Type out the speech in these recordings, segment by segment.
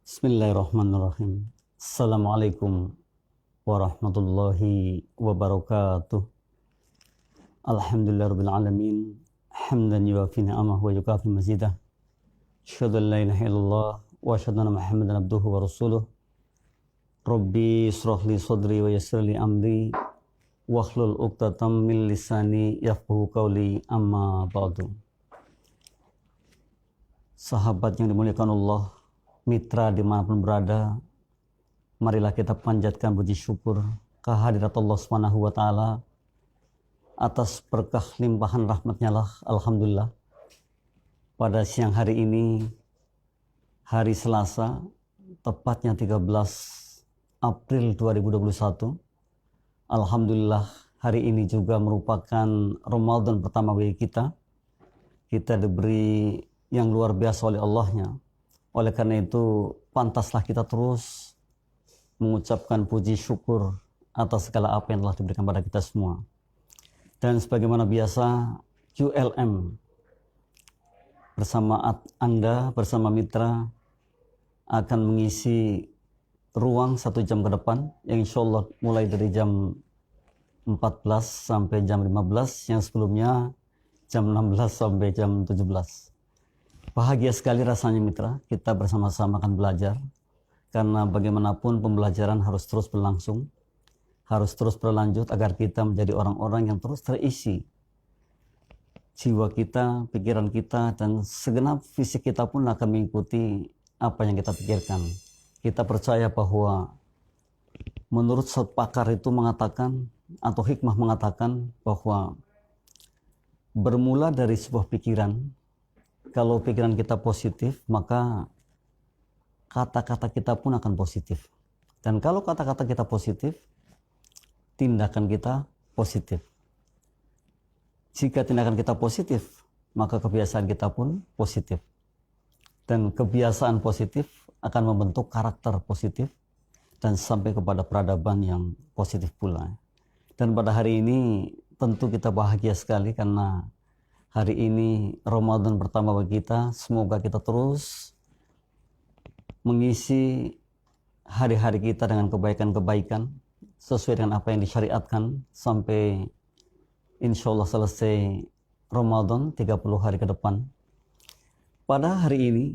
Bismillahirrahmanirrahim. Assalamualaikum warahmatullahi wabarakatuh. Alhamdulillahirabbil alamin. Hamdan yuwafi ni'amahu wa yukafi mazidah. Asyhadu an la ilaha illallah wa asyhadu anna Muhammadan abduhu wa rasuluh. Rabbi ishrah li sadri wa yassir li amri wahlul 'uqdatam min lisani yafqahu qawli, amma ba'du. Sahabat yang dimuliakan Allah, mitra dimanapun berada, marilah kita panjatkan puji syukur kehadirat Allah Subhanahu wa Ta'ala atas berkah limpahan rahmatnya lah. Alhamdulillah, pada siang hari ini, hari Selasa, tepatnya 13 April 2021, Alhamdulillah hari ini juga merupakan Ramadan pertama bagi kita. Kita diberi yang luar biasa oleh Allahnya. Oleh karena itu, pantaslah kita terus mengucapkan puji syukur atas segala apa yang telah diberikan pada kita semua. Dan sebagaimana biasa, QLM bersama Anda, bersama mitra, akan mengisi ruang 1 jam ke depan, yang insya Allah mulai dari jam 14 sampai jam 15, yang sebelumnya jam 16 sampai jam 17. Bahagia sekali rasanya mitra, kita bersama-sama akan belajar, karena bagaimanapun pembelajaran harus terus berlangsung, harus terus berlanjut agar kita menjadi orang-orang yang terus terisi. Jiwa kita, pikiran kita, dan segenap fisik kita pun akan mengikuti apa yang kita pikirkan. Kita percaya bahwa menurut satu pakar itu mengatakan, atau hikmah mengatakan bahwa bermula dari sebuah pikiran, kalau pikiran kita positif, maka kata-kata kita pun akan positif. Dan kalau kata-kata kita positif, tindakan kita positif. Jika tindakan kita positif, maka kebiasaan kita pun positif. Dan kebiasaan positif akan membentuk karakter positif dan sampai kepada peradaban yang positif pula. Dan pada hari ini tentu kita bahagia sekali karena hari ini Ramadan pertama bagi kita. Semoga kita terus mengisi hari-hari kita dengan kebaikan-kebaikan sesuai dengan apa yang disyariatkan sampai insya Allah selesai Ramadan 30 hari ke depan. Pada hari ini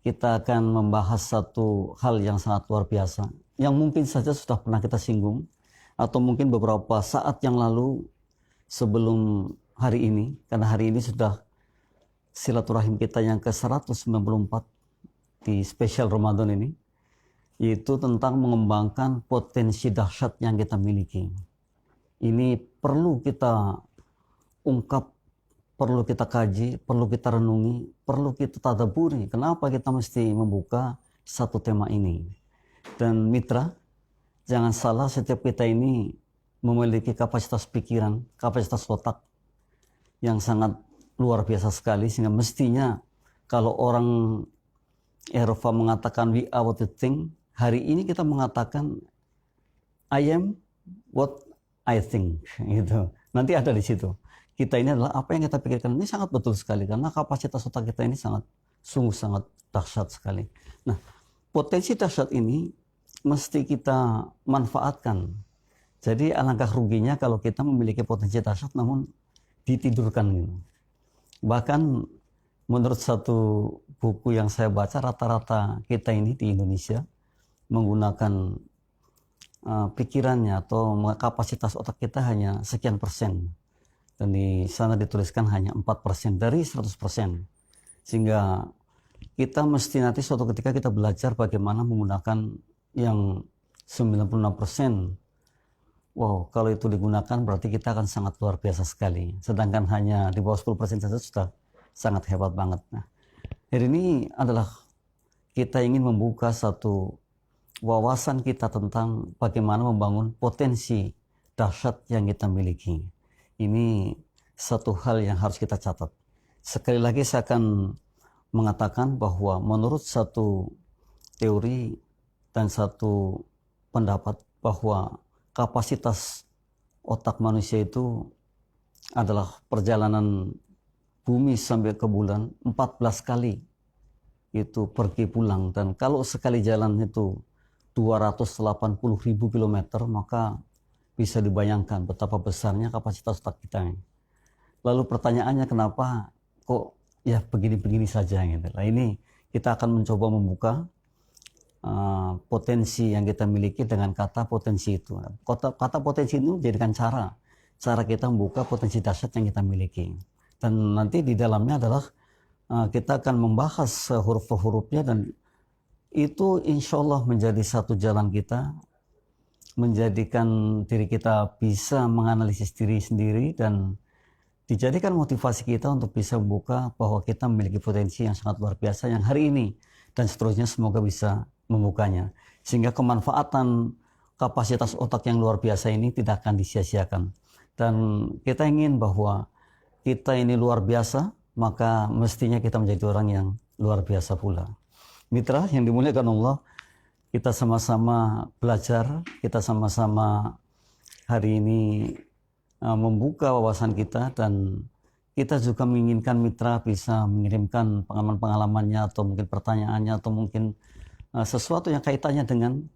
kita akan membahas satu hal yang sangat luar biasa, yang mungkin saja sudah pernah kita singgung, atau mungkin beberapa saat yang lalu sebelum hari ini, karena hari ini sudah silaturahim kita yang ke-194 di spesial Ramadan ini, yaitu tentang mengembangkan potensi dahsyat yang kita miliki. Ini perlu kita ungkap, perlu kita kaji, perlu kita renungi, perlu kita tadaburi. Kenapa kita mesti membuka satu tema ini? Dan mitra, jangan salah, setiap kita ini memiliki kapasitas pikiran, kapasitas otak yang sangat luar biasa sekali, sehingga mestinya kalau orang Eropa mengatakan we are what you think, hari ini kita mengatakan I am what I think, gitu. Nanti ada di situ. Kita ini adalah apa yang kita pikirkan. Ini sangat betul sekali karena kapasitas otak kita ini sungguh sangat dahsyat sekali. Nah, potensi dahsyat ini mesti kita manfaatkan. Jadi alangkah ruginya kalau kita memiliki potensi dahsyat namun ditidurkan gitu. Bahkan menurut satu buku yang saya baca, rata-rata kita ini di Indonesia menggunakan pikirannya atau kapasitas otak kita hanya sekian persen, dan di sana dituliskan hanya 4% dari 100%. Sehingga kita mesti nanti suatu ketika kita belajar bagaimana menggunakan yang 96%. Wow, kalau itu digunakan berarti kita akan sangat luar biasa sekali. Sedangkan hanya di bawah 10% saja sudah sangat hebat banget. Nah, hari ini adalah kita ingin membuka satu wawasan kita tentang bagaimana membangun potensi dahsyat yang kita miliki. Ini satu hal yang harus kita catat. Sekali lagi saya akan mengatakan bahwa menurut satu teori dan satu pendapat bahwa kapasitas otak manusia itu adalah perjalanan bumi sampai ke bulan 14 kali itu pergi pulang. Dan kalau sekali jalan itu 280.000 kilometer, maka bisa dibayangkan betapa besarnya kapasitas otak kita. Lalu pertanyaannya, kenapa kok ya begini-begini saja gitu. Nah, ini kita akan mencoba membuka potensi yang kita miliki dengan kata potensi itu. Kata potensi itu jadikan cara kita membuka potensi dahsyat yang kita miliki. Dan nanti di dalamnya adalah kita akan membahas huruf per hurufnya, dan itu insya Allah menjadi satu jalan kita, menjadikan diri kita bisa menganalisis diri sendiri, dan dijadikan motivasi kita untuk bisa membuka bahwa kita memiliki potensi yang sangat luar biasa yang hari ini dan seterusnya semoga bisa membukanya. Sehingga kemanfaatan kapasitas otak yang luar biasa ini tidak akan disia-siakan. Dan kita ingin bahwa kita ini luar biasa, maka mestinya kita menjadi orang yang luar biasa pula. Mitra yang dimuliakan Allah, kita sama-sama belajar, kita sama-sama hari ini membuka wawasan kita, dan kita juga menginginkan mitra bisa mengirimkan pengalaman-pengalamannya atau mungkin pertanyaannya atau mungkin sesuatu yang kaitannya dengan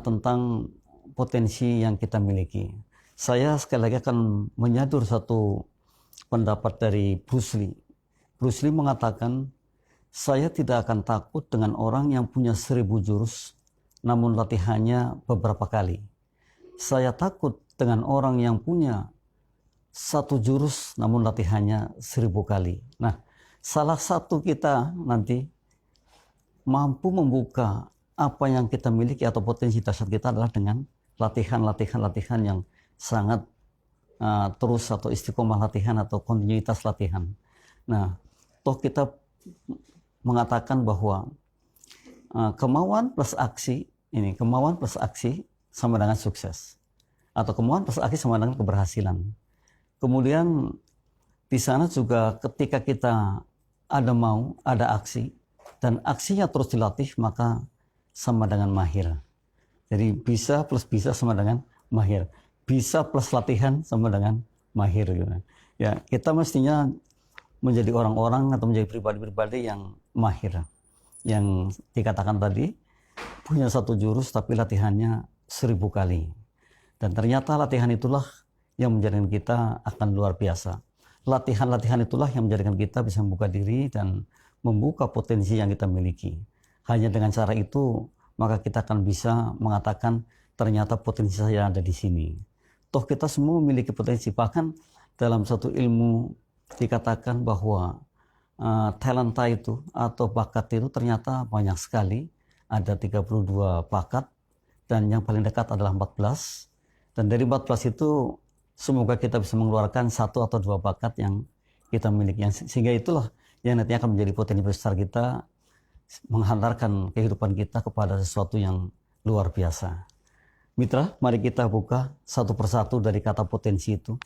tentang potensi yang kita miliki. Saya sekali lagi akan menyadur satu pendapat dari Bruce Lee. Bruce Lee mengatakan, saya tidak akan takut dengan orang yang punya 1000 jurus namun latihannya beberapa kali. Saya takut dengan orang yang punya 1 jurus namun latihannya 1000 kali. Nah, salah satu kita nanti mampu membuka apa yang kita miliki atau potensi dasar kita adalah dengan latihan yang sangat terus atau istiqomah latihan atau kontinuitas latihan. Nah, toh kita mengatakan bahwa kemauan plus aksi sama dengan sukses, atau kemauan plus aksi sama dengan keberhasilan. Kemudian di sana juga ketika kita ada mau, ada aksi, dan aksinya terus dilatih, maka sama dengan mahir. Jadi bisa plus bisa sama dengan mahir. Bisa plus latihan sama dengan mahir. Gitu. Ya, kita mestinya menjadi orang-orang atau menjadi pribadi-pribadi yang mahir. Yang dikatakan tadi, punya 1 jurus tapi latihannya 1000 kali. Dan ternyata latihan itulah yang menjadikan kita akan luar biasa. Latihan-latihan itulah yang menjadikan kita bisa membuka diri dan membuka potensi yang kita miliki. Hanya dengan cara itu, maka kita akan bisa mengatakan ternyata potensi saya ada di sini. Toh kita semua memiliki potensi. Bahkan dalam satu ilmu dikatakan bahwa talenta itu atau bakat itu ternyata banyak sekali. Ada 32 bakat dan yang paling dekat adalah 14. Dan dari 14 itu semoga kita bisa mengeluarkan 1 atau 2 bakat yang kita miliki. Sehingga itulah yang nantinya akan menjadi potensi besar kita, menghantarkan kehidupan kita kepada sesuatu yang luar biasa. Mitra, mari kita buka satu persatu dari kata potensi itu,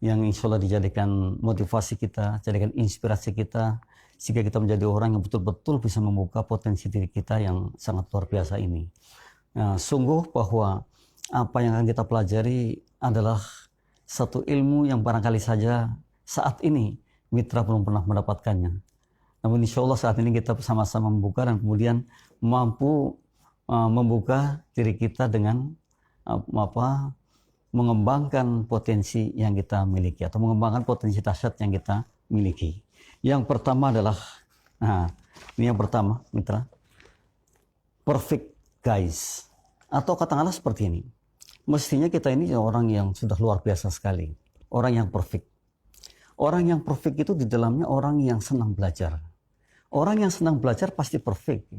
yang insya Allah dijadikan motivasi kita, jadikan inspirasi kita, sehingga kita menjadi orang yang betul-betul bisa membuka potensi diri kita yang sangat luar biasa ini. Nah, sungguh bahwa apa yang akan kita pelajari adalah satu ilmu yang barangkali saja saat ini mitra belum pernah mendapatkannya. Namun insya Allah saat ini kita sama-sama membuka dan kemudian mampu membuka diri kita dengan mengembangkan potensi yang kita miliki atau mengembangkan potensi dahsyat yang kita miliki. Yang pertama adalah, ini yang pertama mitra, perfect guys, atau katakanlah seperti ini. Mestinya kita ini orang yang sudah luar biasa sekali, orang yang perfect. Orang yang perfect itu di dalamnya orang yang senang belajar. Orang yang senang belajar pasti perfect.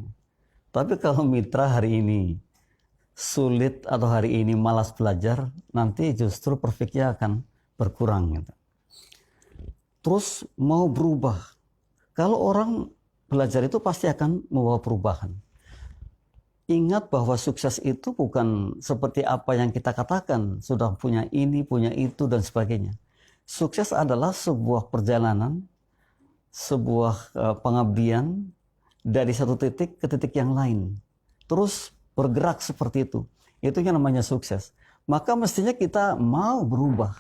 Tapi kalau mitra hari ini sulit atau hari ini malas belajar, nanti justru perfectnya akan berkurang. Gitu. Terus mau berubah. Kalau orang belajar itu pasti akan membawa perubahan. Ingat bahwa sukses itu bukan seperti apa yang kita katakan, sudah punya ini, punya itu, dan sebagainya. Sukses adalah sebuah perjalanan, sebuah pengabdian dari satu titik ke titik yang lain. Terus bergerak seperti itu. Itu yang namanya sukses. Maka mestinya kita mau berubah.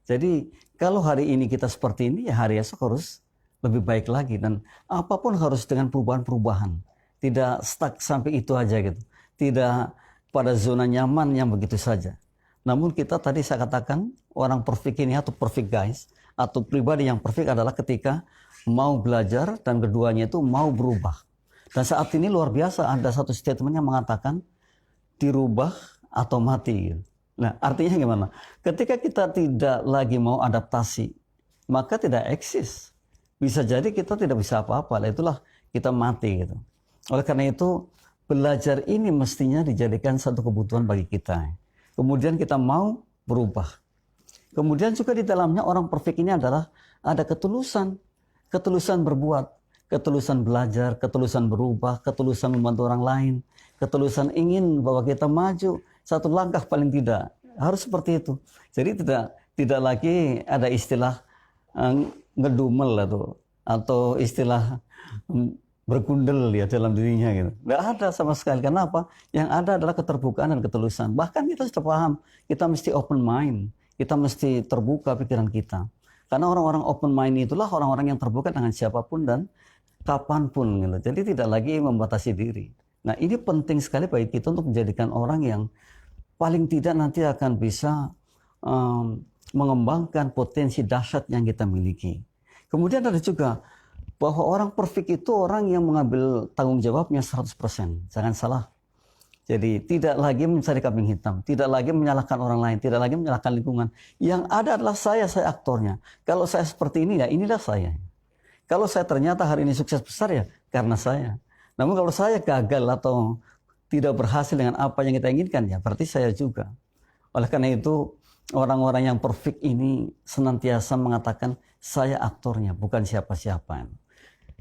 Jadi kalau hari ini kita seperti ini, ya hari esok harus lebih baik lagi, dan apapun harus dengan perubahan-perubahan, tidak stuck sampai itu aja gitu, tidak pada zona nyaman yang begitu saja. Namun kita tadi saya katakan orang perfect ini atau perfect guys atau pribadi yang perfect adalah ketika mau belajar dan keduanya itu mau berubah. Dan saat ini luar biasa ada satu statement yang mengatakan dirubah atau mati gitu. Nah, artinya gimana? Ketika kita tidak lagi mau adaptasi, maka tidak eksis. Bisa jadi kita tidak bisa apa-apa, itulah kita mati gitu. Oleh karena itu, belajar ini mestinya dijadikan satu kebutuhan bagi kita. Kemudian kita mau berubah. Kemudian juga di dalamnya orang perfect ini adalah ada ketulusan. Ketulusan berbuat, ketulusan belajar, ketulusan berubah, ketulusan membantu orang lain, ketulusan ingin bahwa kita maju satu langkah paling tidak. Harus seperti itu. Jadi tidak lagi ada istilah ngedumel atau istilah bergundel ya dalam dirinya gitu. Nggak ada sama sekali. Karena apa? Yang ada adalah keterbukaan dan ketulusan. Bahkan kita sudah paham, kita mesti open mind. Kita mesti terbuka pikiran kita. Karena orang-orang open mind itulah orang-orang yang terbuka dengan siapapun dan kapanpun gitu. Jadi tidak lagi membatasi diri. Nah, ini penting sekali bagi kita untuk menjadikan orang yang paling tidak nanti akan bisa mengembangkan potensi dahsyat yang kita miliki. Kemudian ada juga bahwa orang perfect itu orang yang mengambil tanggung jawabnya 100%. Jangan salah. Jadi tidak lagi mencari kambing hitam, tidak lagi menyalahkan orang lain, tidak lagi menyalahkan lingkungan. Yang ada adalah saya aktornya. Kalau saya seperti ini ya inilah saya. Kalau saya ternyata hari ini sukses besar ya karena saya. Namun kalau saya gagal atau tidak berhasil dengan apa yang kita inginkan ya berarti saya juga. Oleh karena itu orang-orang yang perfect ini senantiasa mengatakan saya aktornya bukan siapa-siapa.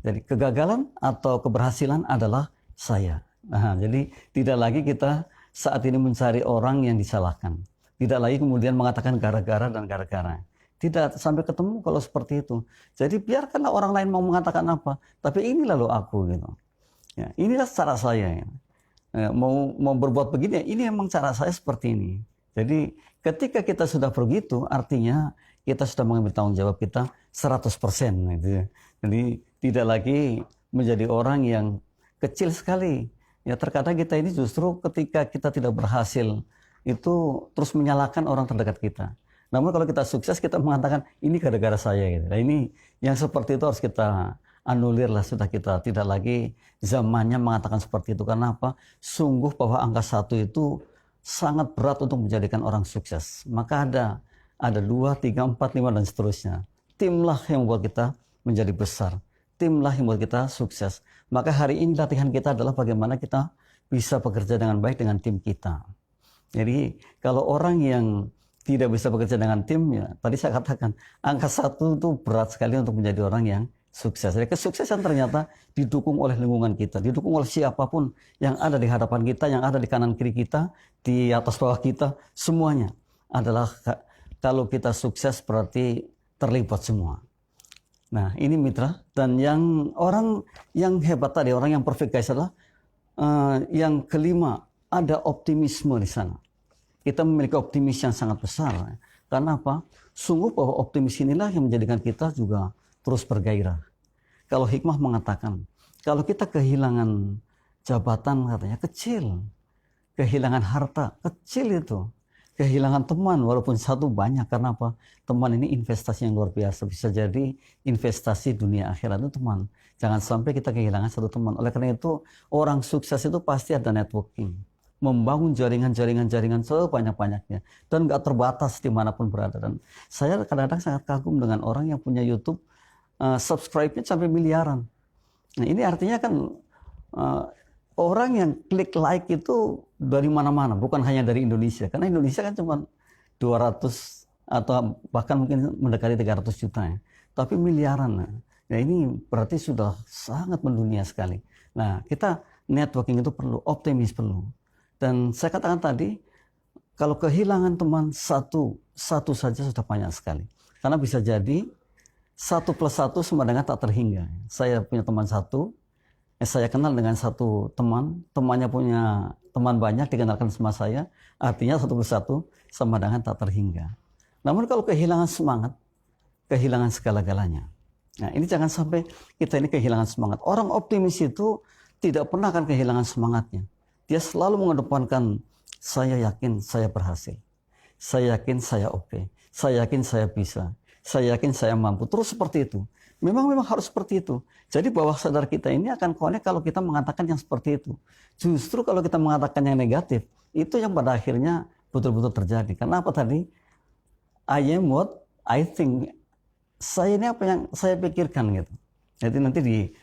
Jadi kegagalan atau keberhasilan adalah saya. Nah, jadi tidak lagi kita saat ini mencari orang yang disalahkan. Tidak lagi kemudian mengatakan gara-gara dan gara-gara. Tidak sampai ketemu kalau seperti itu. Jadi biarkanlah orang lain mau mengatakan apa. Tapi inilah lo aku gitu. Ya, inilah cara saya. Ya. Mau berbuat begini, ini memang cara saya seperti ini. Jadi ketika kita sudah begitu, artinya kita sudah mengambil tanggung jawab kita 100%. Gitu ya. Jadi tidak lagi menjadi orang yang kecil sekali. Ya terkadang kita ini justru ketika kita tidak berhasil itu terus menyalahkan orang terdekat kita. Namun kalau kita sukses kita mengatakan ini gara-gara saya gitu. Nah ini yang seperti itu harus kita anulir lah, sudah kita tidak lagi zamannya mengatakan seperti itu. Karena apa? Sungguh bahwa angka 1 itu sangat berat untuk menjadikan orang sukses. Maka ada 2, 3, 4, 5 dan seterusnya. Timlah yang membuat kita menjadi besar. Timlah yang membuat kita sukses. Maka hari ini latihan kita adalah bagaimana kita bisa bekerja dengan baik dengan tim kita. Jadi kalau orang yang tidak bisa bekerja dengan tim, ya tadi saya katakan angka 1 itu berat sekali untuk menjadi orang yang sukses. Jadi kesuksesan ternyata didukung oleh lingkungan kita, didukung oleh siapapun yang ada di hadapan kita, yang ada di kanan kiri kita, di atas bawah kita, semuanya adalah kalau kita sukses berarti terlibat semua. Nah ini mitra, dan yang orang yang hebat tadi, orang yang perfect guys adalah yang kelima, ada optimisme di sana. Kita memiliki optimis yang sangat besar. Karena apa? Sungguh bahwa optimis inilah yang menjadikan kita juga terus bergairah. Kalau hikmah mengatakan, kalau kita kehilangan jabatan katanya kecil, kehilangan harta kecil itu, kehilangan teman walaupun satu banyak. Karena apa? Teman ini investasi yang luar biasa. Bisa jadi investasi dunia akhirat itu teman. Jangan sampai kita kehilangan satu teman. Oleh karena itu orang sukses itu pasti ada networking. Membangun jaringan-jaringan sebanyak-banyaknya. Dan gak terbatas dimanapun berada. Dan saya kadang-kadang sangat kagum dengan orang yang punya YouTube. Subscribe-nya sampai miliaran. Nah ini artinya kan orang yang klik like itu dari mana-mana, bukan hanya dari Indonesia. Karena Indonesia kan cuma 200 atau bahkan mungkin mendekati 300 juta ya. Tapi miliaran. Nah ini berarti sudah sangat mendunia sekali. Nah kita networking itu perlu, optimis perlu. Dan saya katakan tadi, kalau kehilangan teman satu saja sudah banyak sekali. Karena bisa jadi 1 + 1 sama dengan tak terhingga. Saya punya teman 1, saya kenal dengan satu teman, temannya punya teman banyak dikenalkan sama saya, artinya 1 + 1 sama dengan tak terhingga. Namun kalau kehilangan semangat, kehilangan segala-galanya. Nah, ini jangan sampai kita ini kehilangan semangat. Orang optimis itu tidak pernah akan kehilangan semangatnya. Dia selalu mengedepankan, saya yakin saya berhasil. Saya yakin saya oke. Saya yakin saya bisa. Saya yakin saya mampu. Terus seperti itu. Memang harus seperti itu. Jadi bawah sadar kita ini akan connect kalau kita mengatakan yang seperti itu. Justru kalau kita mengatakan yang negatif, itu yang pada akhirnya betul-betul terjadi. Karena apa tadi? I am what I think. Saya ini apa yang saya pikirkan gitu. Jadi nanti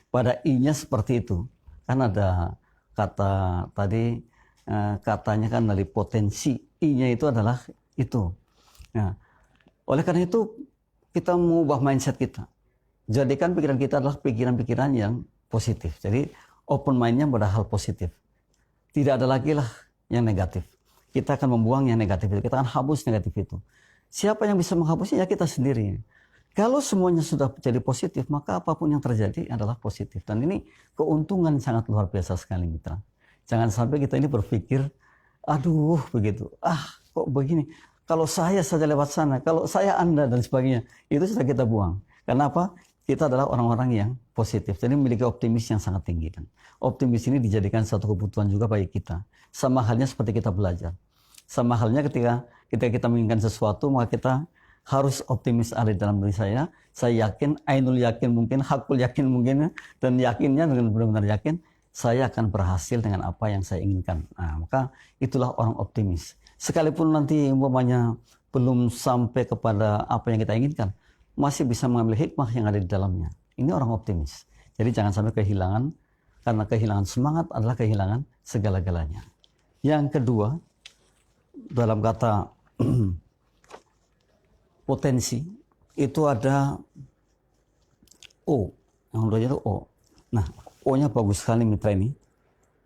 pada I-nya seperti itu. Kan ada kata tadi, katanya kan dari potensi. I-nya itu adalah itu. Nah, oleh karena itu kita mengubah mindset kita. Jadikan pikiran kita adalah pikiran-pikiran yang positif. Jadi open mind-nya pada hal positif. Tidak ada lagi lah yang negatif. Kita akan membuang yang negatif itu. Kita akan hapus negatif itu. Siapa yang bisa menghapusnya? Ya kita sendiri. Kalau semuanya sudah jadi positif, maka apapun yang terjadi adalah positif. Dan ini keuntungan sangat luar biasa sekali, mitra. Jangan sampai kita ini berpikir, aduh begitu, kok begini. Kalau saya saja lewat sana, kalau saya Anda dan sebagainya, itu sudah kita buang. Kenapa? Kita adalah orang-orang yang positif. Jadi memiliki optimis yang sangat tinggi. Dan optimis ini dijadikan satu kebutuhan juga bagi kita. Sama halnya seperti kita belajar. Sama halnya ketika kita menginginkan sesuatu, maka kita harus optimis ada di dalam diri saya. Saya yakin, ainul yakin mungkin, hakul yakin mungkin, dan yakinnya dengan benar-benar yakin, saya akan berhasil dengan apa yang saya inginkan. Nah, maka itulah orang optimis. Sekalipun nanti umpamanya belum sampai kepada apa yang kita inginkan, masih bisa mengambil hikmah yang ada di dalamnya. Ini orang optimis. Jadi jangan sampai kehilangan, karena kehilangan semangat adalah kehilangan segala-galanya. Yang kedua, dalam kata potensi itu ada O, yang kedua itu O. Nah, O-nya bagus sekali mitra ini.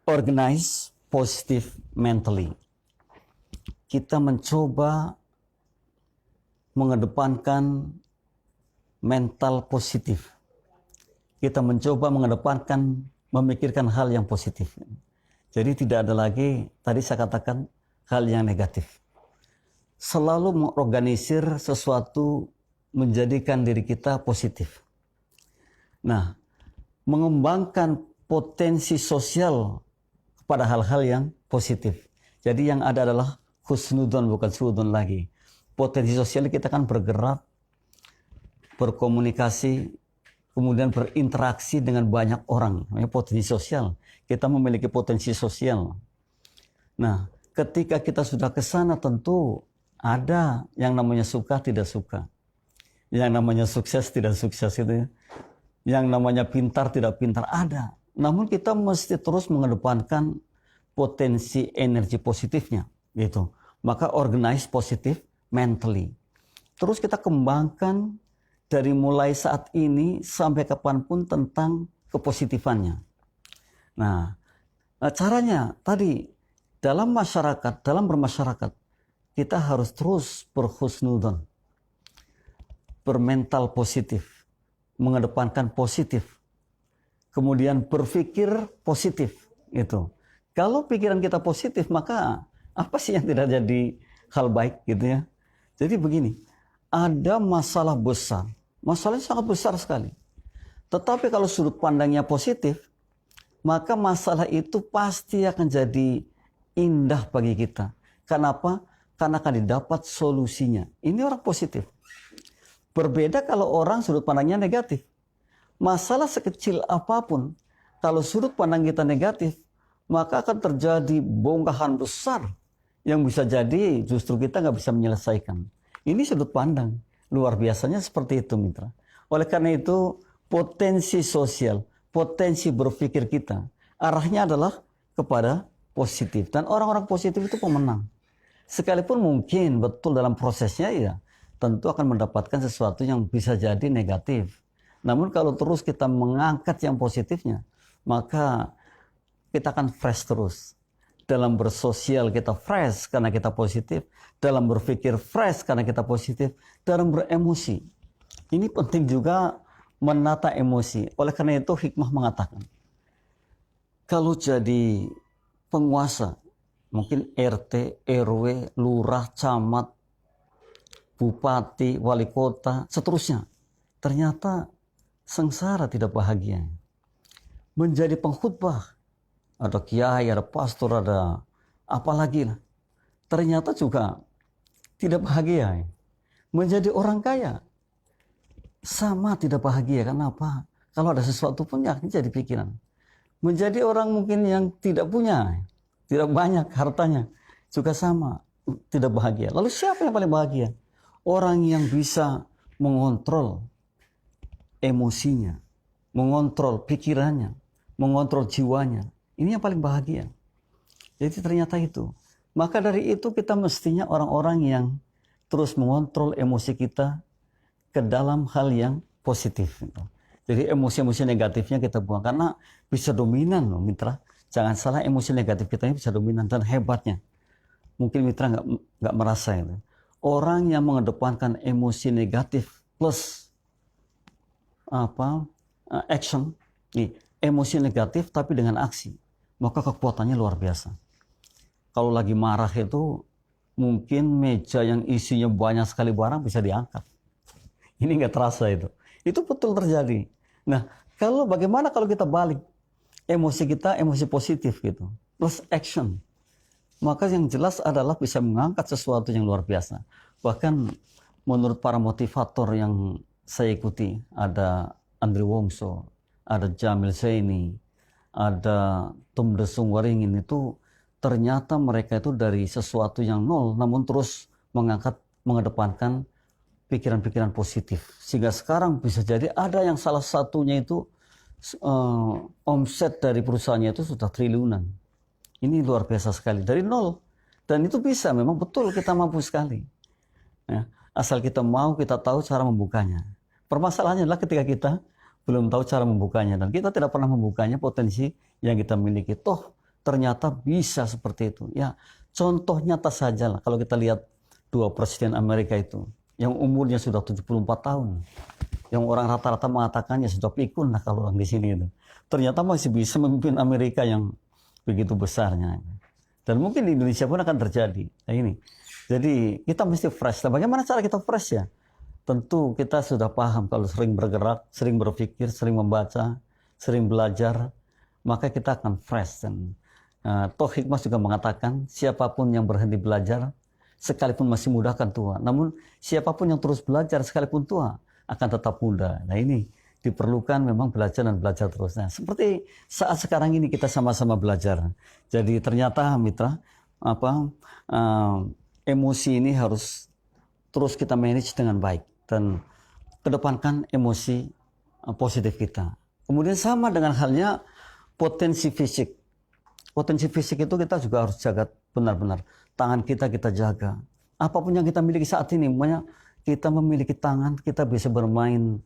Organize positive mentally. Kita mencoba mengedepankan mental positif. Kita mencoba mengedepankan memikirkan hal yang positif. Jadi tidak ada lagi tadi saya katakan hal yang negatif. Selalu mengorganisir sesuatu menjadikan diri kita positif. Nah, mengembangkan potensi sosial kepada hal-hal yang positif. Jadi yang ada adalah husnudon bukan suudon lagi. Potensi sosial kita kan bergerak, berkomunikasi, kemudian berinteraksi dengan banyak orang. Namanya potensi sosial. Kita memiliki potensi sosial. Nah, ketika kita sudah ke sana tentu ada yang namanya suka tidak suka. Yang namanya sukses tidak sukses itu ya. Yang namanya pintar tidak pintar ada. Namun kita mesti terus mengedepankan potensi energi positifnya gitu. Maka organize positif mentally. Terus kita kembangkan dari mulai saat ini sampai kapanpun tentang kepositifannya. Nah, caranya tadi dalam masyarakat, dalam bermasyarakat, kita harus terus berhusnudon, bermental positif, mengedepankan positif, kemudian berpikir positif. Itu. Kalau pikiran kita positif, maka apa sih yang tidak jadi hal baik gitu ya? Jadi begini, ada masalah besar, masalahnya sangat besar sekali. Tetapi kalau sudut pandangnya positif, maka masalah itu pasti akan jadi indah bagi kita. Kenapa? Karena akan didapat solusinya. Ini orang positif. Berbeda kalau orang sudut pandangnya negatif. Masalah sekecil apapun, kalau sudut pandang kita negatif, maka akan terjadi bongkahan besar yang bisa jadi justru kita nggak bisa menyelesaikan. Ini sudut pandang. Luar biasanya seperti itu, mitra. Oleh karena itu, potensi sosial, potensi berpikir kita, arahnya adalah kepada positif. Dan orang-orang positif itu pemenang. Sekalipun mungkin betul dalam prosesnya ya tentu akan mendapatkan sesuatu yang bisa jadi negatif. Namun kalau terus kita mengangkat yang positifnya, maka kita akan fresh terus. Dalam bersosial kita fresh karena kita positif. Dalam berpikir fresh karena kita positif. Dalam beremosi. Ini penting juga menata emosi. Oleh karena itu hikmah mengatakan, kalau jadi penguasa, mungkin RT, RW, lurah, camat, bupati, wali kota, seterusnya. Ternyata sengsara, tidak bahagia. Menjadi pengkhutbah, ada kiai, ada pastor, ada apalagi lah, ternyata juga tidak bahagia. Menjadi orang kaya, sama tidak bahagia. Kenapa? Kalau ada sesuatu pun ya jadi pikiran. Menjadi orang mungkin yang tidak punya, tidak banyak hartanya, juga sama, tidak bahagia. Lalu siapa yang paling bahagia? Orang yang bisa mengontrol emosinya, mengontrol pikirannya, mengontrol jiwanya. Ini yang paling bahagia. Jadi ternyata itu. Maka dari itu kita mestinya orang-orang yang terus mengontrol emosi kita ke dalam hal yang positif. Jadi emosi-emosi negatifnya kita buang, karena bisa dominan loh mitra. Jangan salah, emosi negatif kita ini bisa dominan, dan hebatnya mungkin mitra nggak merasa itu. Orang yang mengedepankan emosi negatif plus action, emosi negatif tapi dengan aksi, maka kekuatannya luar biasa. Kalau lagi marah itu mungkin meja yang isinya banyak sekali barang bisa diangkat. Ini nggak terasa itu. Itu betul terjadi. Nah, bagaimana kalau kita balik emosi kita, emosi positif gitu, plus action, maka yang jelas adalah bisa mengangkat sesuatu yang luar biasa. Bahkan menurut para motivator yang saya ikuti, ada Andrew Wongso, ada Jamil Zaini, ada Tum Desung Waringin, itu ternyata mereka itu dari sesuatu yang nol namun terus mengedepankan pikiran-pikiran positif, sehingga sekarang bisa jadi ada yang salah satunya itu omset dari perusahaannya itu sudah triliunan. Ini luar biasa sekali dari nol, dan itu bisa, memang betul kita mampu sekali ya, asal kita mau, kita tahu cara membukanya. Permasalahannya adalah ketika kita belum tahu cara membukanya dan kita tidak pernah membukanya potensi yang kita miliki. Toh ternyata bisa seperti itu ya. Contoh nyata saja lah, kalau kita lihat dua presiden Amerika itu yang umurnya sudah 74 tahun, yang orang rata-rata mengatakannya sudah pikun lah kalau orang di sini itu, ternyata masih bisa memimpin Amerika yang begitu besarnya. Dan mungkin di Indonesia pun akan terjadi. Nah ini, jadi kita mesti fresh. Nah, bagaimana cara kita fresh ya? Tentu kita sudah paham kalau sering bergerak, sering berpikir, sering membaca, sering belajar, maka kita akan fresh. Dan toh hikmah juga mengatakan, siapapun yang berhenti belajar sekalipun masih muda akan tua. Namun siapapun yang terus belajar sekalipun tua akan tetap muda. Nah ini diperlukan memang belajar dan belajar terus. Nah, seperti saat sekarang ini kita sama-sama belajar. Jadi ternyata mitra, emosi ini harus terus kita manage dengan baik dan kedepankan emosi positif kita. Kemudian sama dengan halnya potensi fisik. Potensi fisik itu kita juga harus jaga benar-benar. Tangan kita jaga. Apapun yang kita miliki saat ini, makanya kita memiliki tangan, kita bisa bermain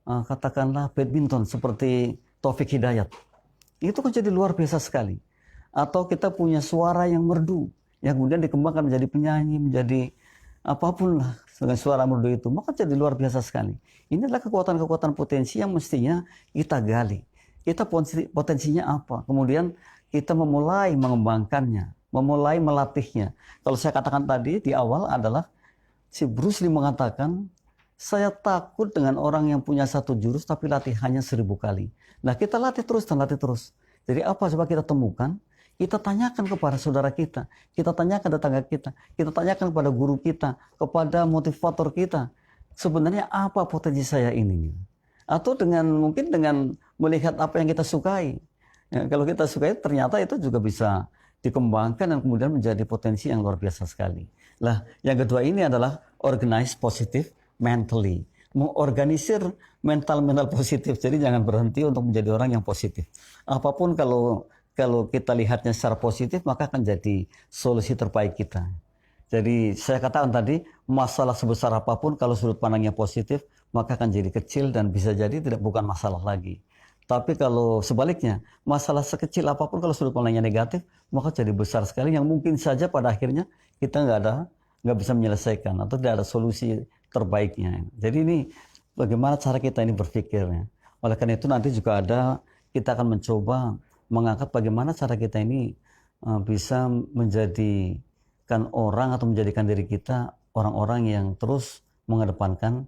katakanlah badminton seperti Taufik Hidayat. Itu kan jadi luar biasa sekali. Atau kita punya suara yang merdu, yang kemudian dikembangkan menjadi penyanyi, menjadi apapun lah dengan suara merdu itu, maka jadi luar biasa sekali. Ini adalah kekuatan-kekuatan potensi yang mestinya kita gali. Kita potensinya apa? Kemudian kita memulai mengembangkannya, memulai melatihnya. Kalau saya katakan tadi di awal adalah si Bruce Lee mengatakan, saya takut dengan orang yang punya satu jurus tapi latihannya 1000 kali. Nah kita latih terus dan latih terus. Jadi apa coba kita temukan? Kita tanyakan kepada saudara kita tanyakan tetangga kita tanyakan kepada guru kita, kepada motivator kita. Sebenarnya apa potensi saya ini? Atau mungkin dengan melihat apa yang kita sukai. Ya, kalau kita sukai ternyata itu juga bisa dikembangkan dan kemudian menjadi potensi yang luar biasa sekali. Lah, yang kedua ini adalah organize positive mentally. Mengorganisir mental positif. Jadi jangan berhenti untuk menjadi orang yang positif. Apapun kalau kita lihatnya secara positif, maka akan jadi solusi terbaik kita. Jadi saya katakan tadi, masalah sebesar apapun kalau sudut pandangnya positif, maka akan jadi kecil dan bisa jadi bukan masalah lagi. Tapi kalau sebaliknya, masalah sekecil apapun kalau sudut pandangnya negatif, maka jadi besar sekali yang mungkin saja pada akhirnya kita nggak bisa menyelesaikan atau tidak ada solusi terbaiknya. Jadi ini bagaimana cara kita ini berpikirnya. Oleh karena itu nanti juga kita akan mencoba mengangkat bagaimana cara kita ini bisa menjadikan orang atau menjadikan diri kita orang-orang yang terus mengedepankan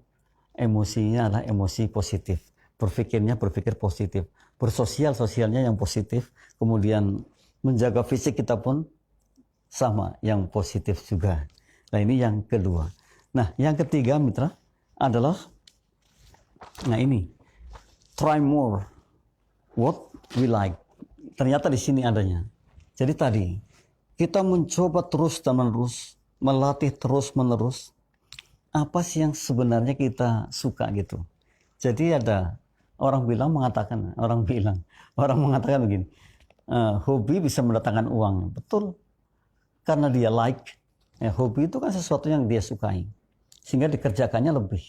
emosinya adalah emosi positif. berpikir positif, sosialnya yang positif, kemudian menjaga fisik kita pun sama, yang positif juga. Nah ini yang kedua. Nah yang ketiga mitra adalah, nah ini, try more what we like. Ternyata di sini adanya. Jadi tadi kita mencoba terus dan menerus, melatih terus menerus apa sih yang sebenarnya kita suka gitu. Jadi ada orang mengatakan begini, hobi bisa mendatangkan uang. Betul, karena dia like. Hobi itu kan sesuatu yang dia sukai, sehingga dikerjakannya lebih.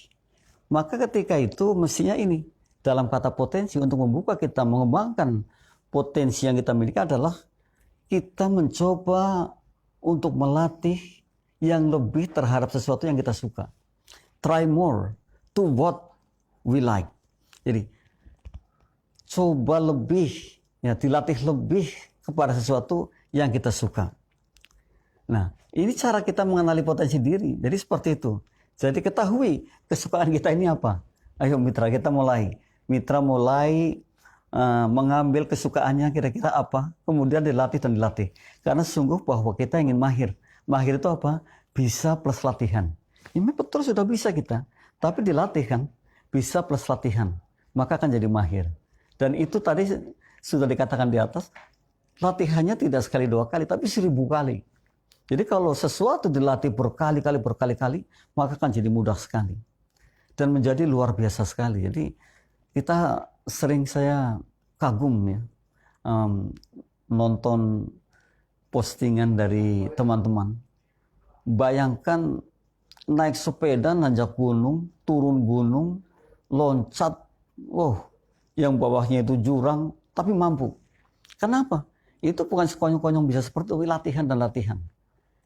Maka ketika itu mestinya ini, dalam kata potensi, untuk membuka kita, mengembangkan potensi yang kita miliki adalah kita mencoba untuk melatih yang lebih terhadap sesuatu yang kita suka. Try more to what we like. Jadi coba lebih, dilatih lebih kepada sesuatu yang kita suka. Nah, ini cara kita mengenali potensi diri. Jadi seperti itu. Jadi ketahui kesukaan kita ini apa. Ayo mitra, kita mulai. Mitra mulai mengambil kesukaannya kira-kira apa. Kemudian dilatih. Karena sungguh bahwa kita ingin mahir. Mahir itu apa? Bisa plus latihan. Ini betul sudah bisa kita. Tapi dilatih kan. Bisa plus latihan. Maka akan jadi mahir. Dan itu tadi sudah dikatakan di atas. Latihannya tidak sekali 2 kali, tapi 1000 kali. Jadi kalau sesuatu dilatih berkali-kali, maka akan jadi mudah sekali. Dan menjadi luar biasa sekali. Jadi saya kagum ya, nonton postingan dari teman-teman. Bayangkan naik sepeda, nanjak gunung, turun gunung, loncat, yang bawahnya itu jurang, tapi mampu. Kenapa? Itu bukan sekonyong-konyong bisa seperti itu, latihan dan latihan.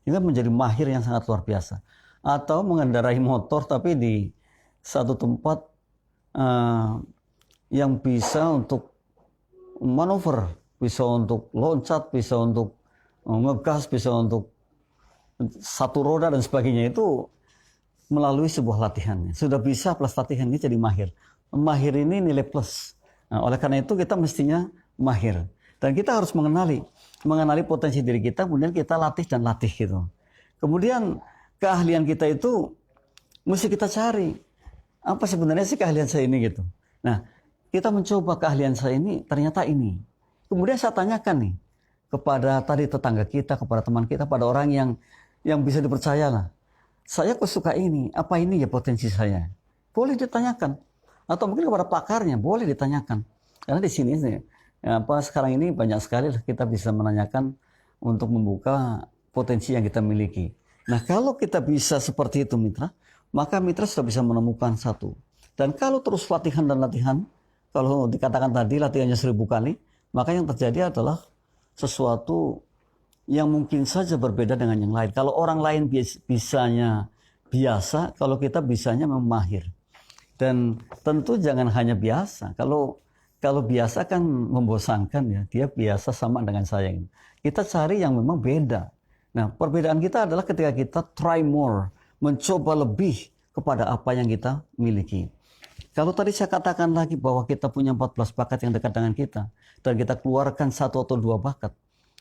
Ini menjadi mahir yang sangat luar biasa. Atau mengendarai motor tapi di satu tempat yang bisa untuk manuver, bisa untuk loncat, bisa untuk ngegas, bisa untuk satu roda dan sebagainya, itu melalui sebuah latihan. Sudah bisa plus latihan, ini jadi mahir. Mahir ini nilai plus. Nah, oleh karena itu kita mestinya mahir. Dan kita harus mengenali potensi diri kita, kemudian kita latih gitu. Kemudian keahlian kita itu mesti kita cari. Apa sebenarnya sih keahlian saya ini gitu. Nah, kita mencoba keahlian saya ini, ternyata ini. Kemudian saya tanyakan nih, kepada tadi tetangga kita, kepada teman kita, pada orang yang bisa dipercaya lah. Saya kok suka ini, apa ini ya potensi saya? Boleh ditanyakan. Atau mungkin kepada pakarnya, boleh ditanyakan. Karena di sini sekarang ini banyak sekali kita bisa menanyakan untuk membuka potensi yang kita miliki. Nah, kalau kita bisa seperti itu mitra, maka mitra sudah bisa menemukan satu. Dan kalau terus latihan dan latihan, kalau dikatakan tadi latihannya 1000 kali, maka yang terjadi adalah sesuatu yang mungkin saja berbeda dengan yang lain. Kalau orang lain bisanya biasa, kalau kita bisanya memahir. Dan tentu jangan hanya biasa. Kalau biasa kan membosankan ya, dia biasa sama dengan saya. Kita cari yang memang beda. Nah, perbedaan kita adalah ketika kita try more, mencoba lebih kepada apa yang kita miliki. Kalau tadi saya katakan lagi bahwa kita punya 14 bakat yang dekat dengan kita, dan kita keluarkan 1 atau 2 bakat,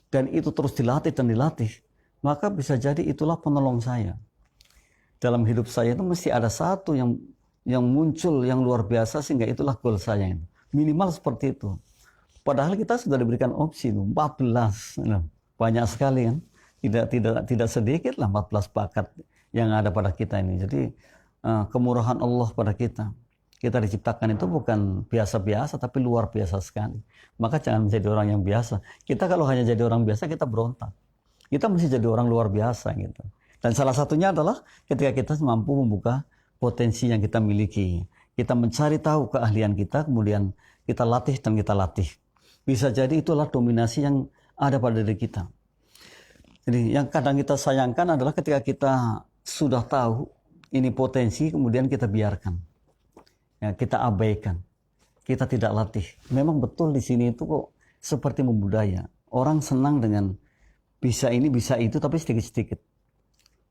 dan itu terus dilatih, maka bisa jadi itulah penolong saya. Dalam hidup saya itu mesti ada satu yang muncul yang luar biasa, sehingga itulah goal saya. Minimal seperti itu. Padahal kita sudah diberikan opsi 14, banyak sekali kan. Tidak sedikit lah 14 bakat yang ada pada kita ini. Jadi kemurahan Allah pada kita. Kita diciptakan itu bukan biasa-biasa, tapi luar biasa sekali. Maka jangan menjadi orang yang biasa. Kita kalau hanya jadi orang biasa, kita berontak. Kita mesti jadi orang luar biasa gitu. Dan salah satunya adalah ketika kita mampu membuka potensi yang kita miliki. Kita mencari tahu keahlian kita, kemudian kita latih dan kita latih. Bisa jadi itulah dominasi yang ada pada diri kita. Jadi yang kadang kita sayangkan adalah ketika kita sudah tahu ini potensi, kemudian kita biarkan. Ya, kita abaikan. Kita tidak latih. Memang betul di sini itu kok seperti membudaya. Orang senang dengan bisa ini, bisa itu, tapi sedikit-sedikit.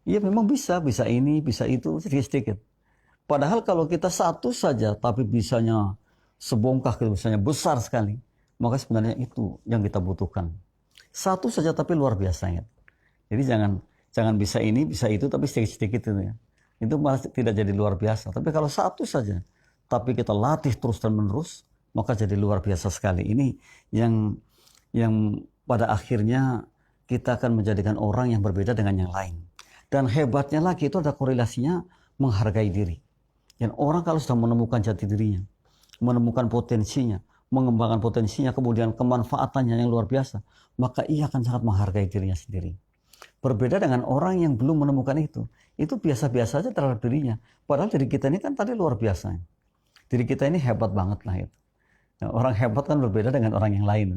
Iya memang bisa ini, bisa itu, sedikit-sedikit. Padahal kalau kita satu saja, tapi bisanya sebongkah gitu misalnya besar sekali, maka sebenarnya itu yang kita butuhkan. Satu saja tapi luar biasa ya. Jadi jangan bisa ini, bisa itu, tapi sedikit-sedikit itu ya. Itu malah tidak jadi luar biasa. Tapi kalau satu saja, tapi kita latih terus dan menerus, maka jadi luar biasa sekali. Ini yang pada akhirnya kita akan menjadikan orang yang berbeda dengan yang lain. Dan hebatnya lagi itu ada korelasinya menghargai diri. Dan orang kalau sudah menemukan jati dirinya, menemukan potensinya, mengembangkan potensinya, kemudian kemanfaatannya yang luar biasa, maka ia akan sangat menghargai dirinya sendiri. Berbeda dengan orang yang belum menemukan itu biasa-biasa saja terhadap dirinya. Padahal diri kita ini kan tadi luar biasa. Diri kita ini hebat banget lah itu. Nah, orang hebat kan berbeda dengan orang yang lain.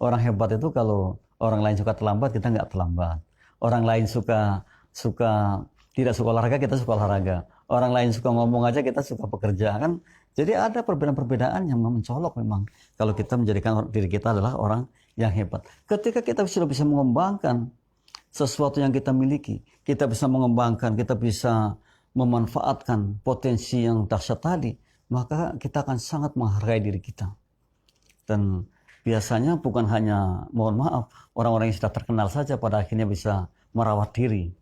Orang hebat itu kalau orang lain suka terlambat, kita nggak terlambat. Orang lain tidak suka olahraga, kita suka olahraga. Orang lain suka ngomong aja, kita suka bekerja kan. Jadi ada perbedaan-perbedaan yang mencolok memang. Kalau kita menjadikan diri kita adalah orang yang hebat. Ketika kita sudah bisa mengembangkan sesuatu yang kita miliki, kita bisa mengembangkan, kita bisa memanfaatkan potensi yang dahsyat tadi, maka kita akan sangat menghargai diri kita. Dan biasanya bukan hanya, mohon maaf, orang-orang yang sudah terkenal saja pada akhirnya bisa merawat diri.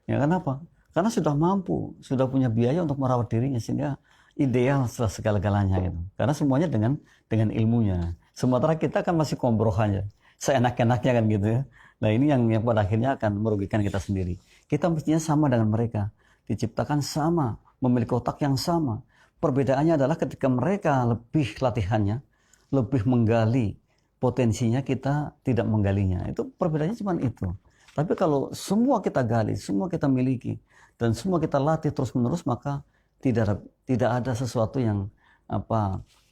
Ya kenapa? Karena sudah mampu, sudah punya biaya untuk merawat dirinya, sehingga ideal setelah segala-galanya gitu. Karena semuanya dengan ilmunya. Sementara kita kan masih kombroh aja, seenak-enaknya kan gitu ya. Nah ini yang pada akhirnya akan merugikan kita sendiri. Kita mestinya sama dengan mereka, diciptakan sama, memiliki otak yang sama. Perbedaannya adalah ketika mereka lebih latihannya, lebih menggali potensinya, kita tidak menggalinya. Itu perbedaannya cuma itu. Tapi kalau semua kita gali, semua kita miliki, dan semua kita latih terus-menerus, maka tidak ada sesuatu yang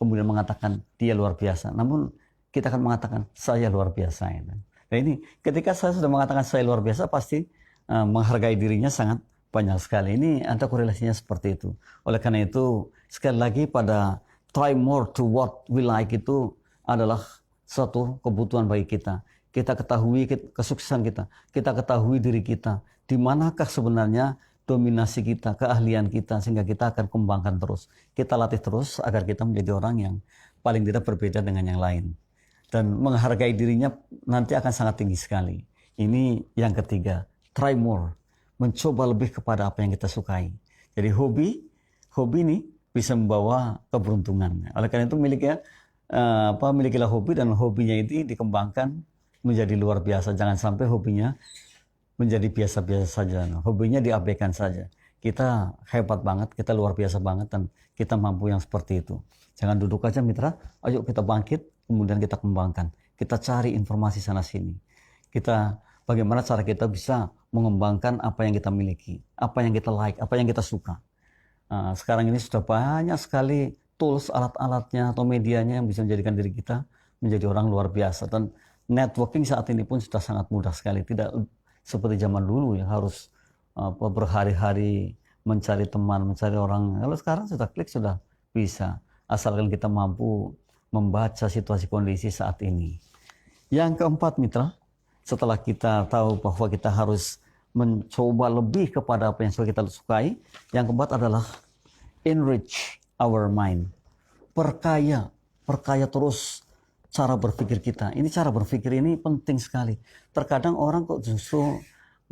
kemudian mengatakan dia luar biasa. Namun kita akan mengatakan saya luar biasa. Nah ini ketika saya sudah mengatakan saya luar biasa, pasti menghargai dirinya sangat banyak sekali. Ini ada korelasinya seperti itu. Oleh karena itu sekali lagi pada try more to what we like itu adalah suatu kebutuhan bagi kita. Kita ketahui kesuksesan kita, kita ketahui diri kita, di manakah sebenarnya dominasi kita, keahlian kita, sehingga kita akan kembangkan terus. Kita latih terus agar kita menjadi orang yang paling tidak berbeda dengan yang lain. Dan menghargai dirinya nanti akan sangat tinggi sekali. Ini yang ketiga, try more. Mencoba lebih kepada apa yang kita sukai. Jadi hobi ini bisa membawa keberuntungan. Oleh karena itu milikilah hobi, dan hobinya itu dikembangkan menjadi luar biasa. Jangan sampai hobinya menjadi biasa-biasa saja. Hobinya diabaikan saja. Kita hebat banget, kita luar biasa banget, dan kita mampu yang seperti itu. Jangan duduk aja mitra, ayo kita bangkit, kemudian kita kembangkan. Kita cari informasi sana sini. Bagaimana cara kita bisa mengembangkan apa yang kita miliki, apa yang kita like, apa yang kita suka. Sekarang ini sudah banyak sekali tools, alat-alatnya atau medianya yang bisa menjadikan diri kita menjadi orang luar biasa. Dan networking saat ini pun sudah sangat mudah sekali. Tidak seperti zaman dulu yang harus berhari-hari mencari teman, mencari orang. Kalau sekarang sudah klik, sudah bisa. Asalkan kita mampu membaca situasi kondisi saat ini. Yang keempat mitra, setelah kita tahu bahwa kita harus mencoba lebih kepada apa yang sudah kita sukai, yang keempat adalah enrich our mind. Perkaya terus cara berpikir kita. Ini cara berpikir ini penting sekali. Terkadang orang kok justru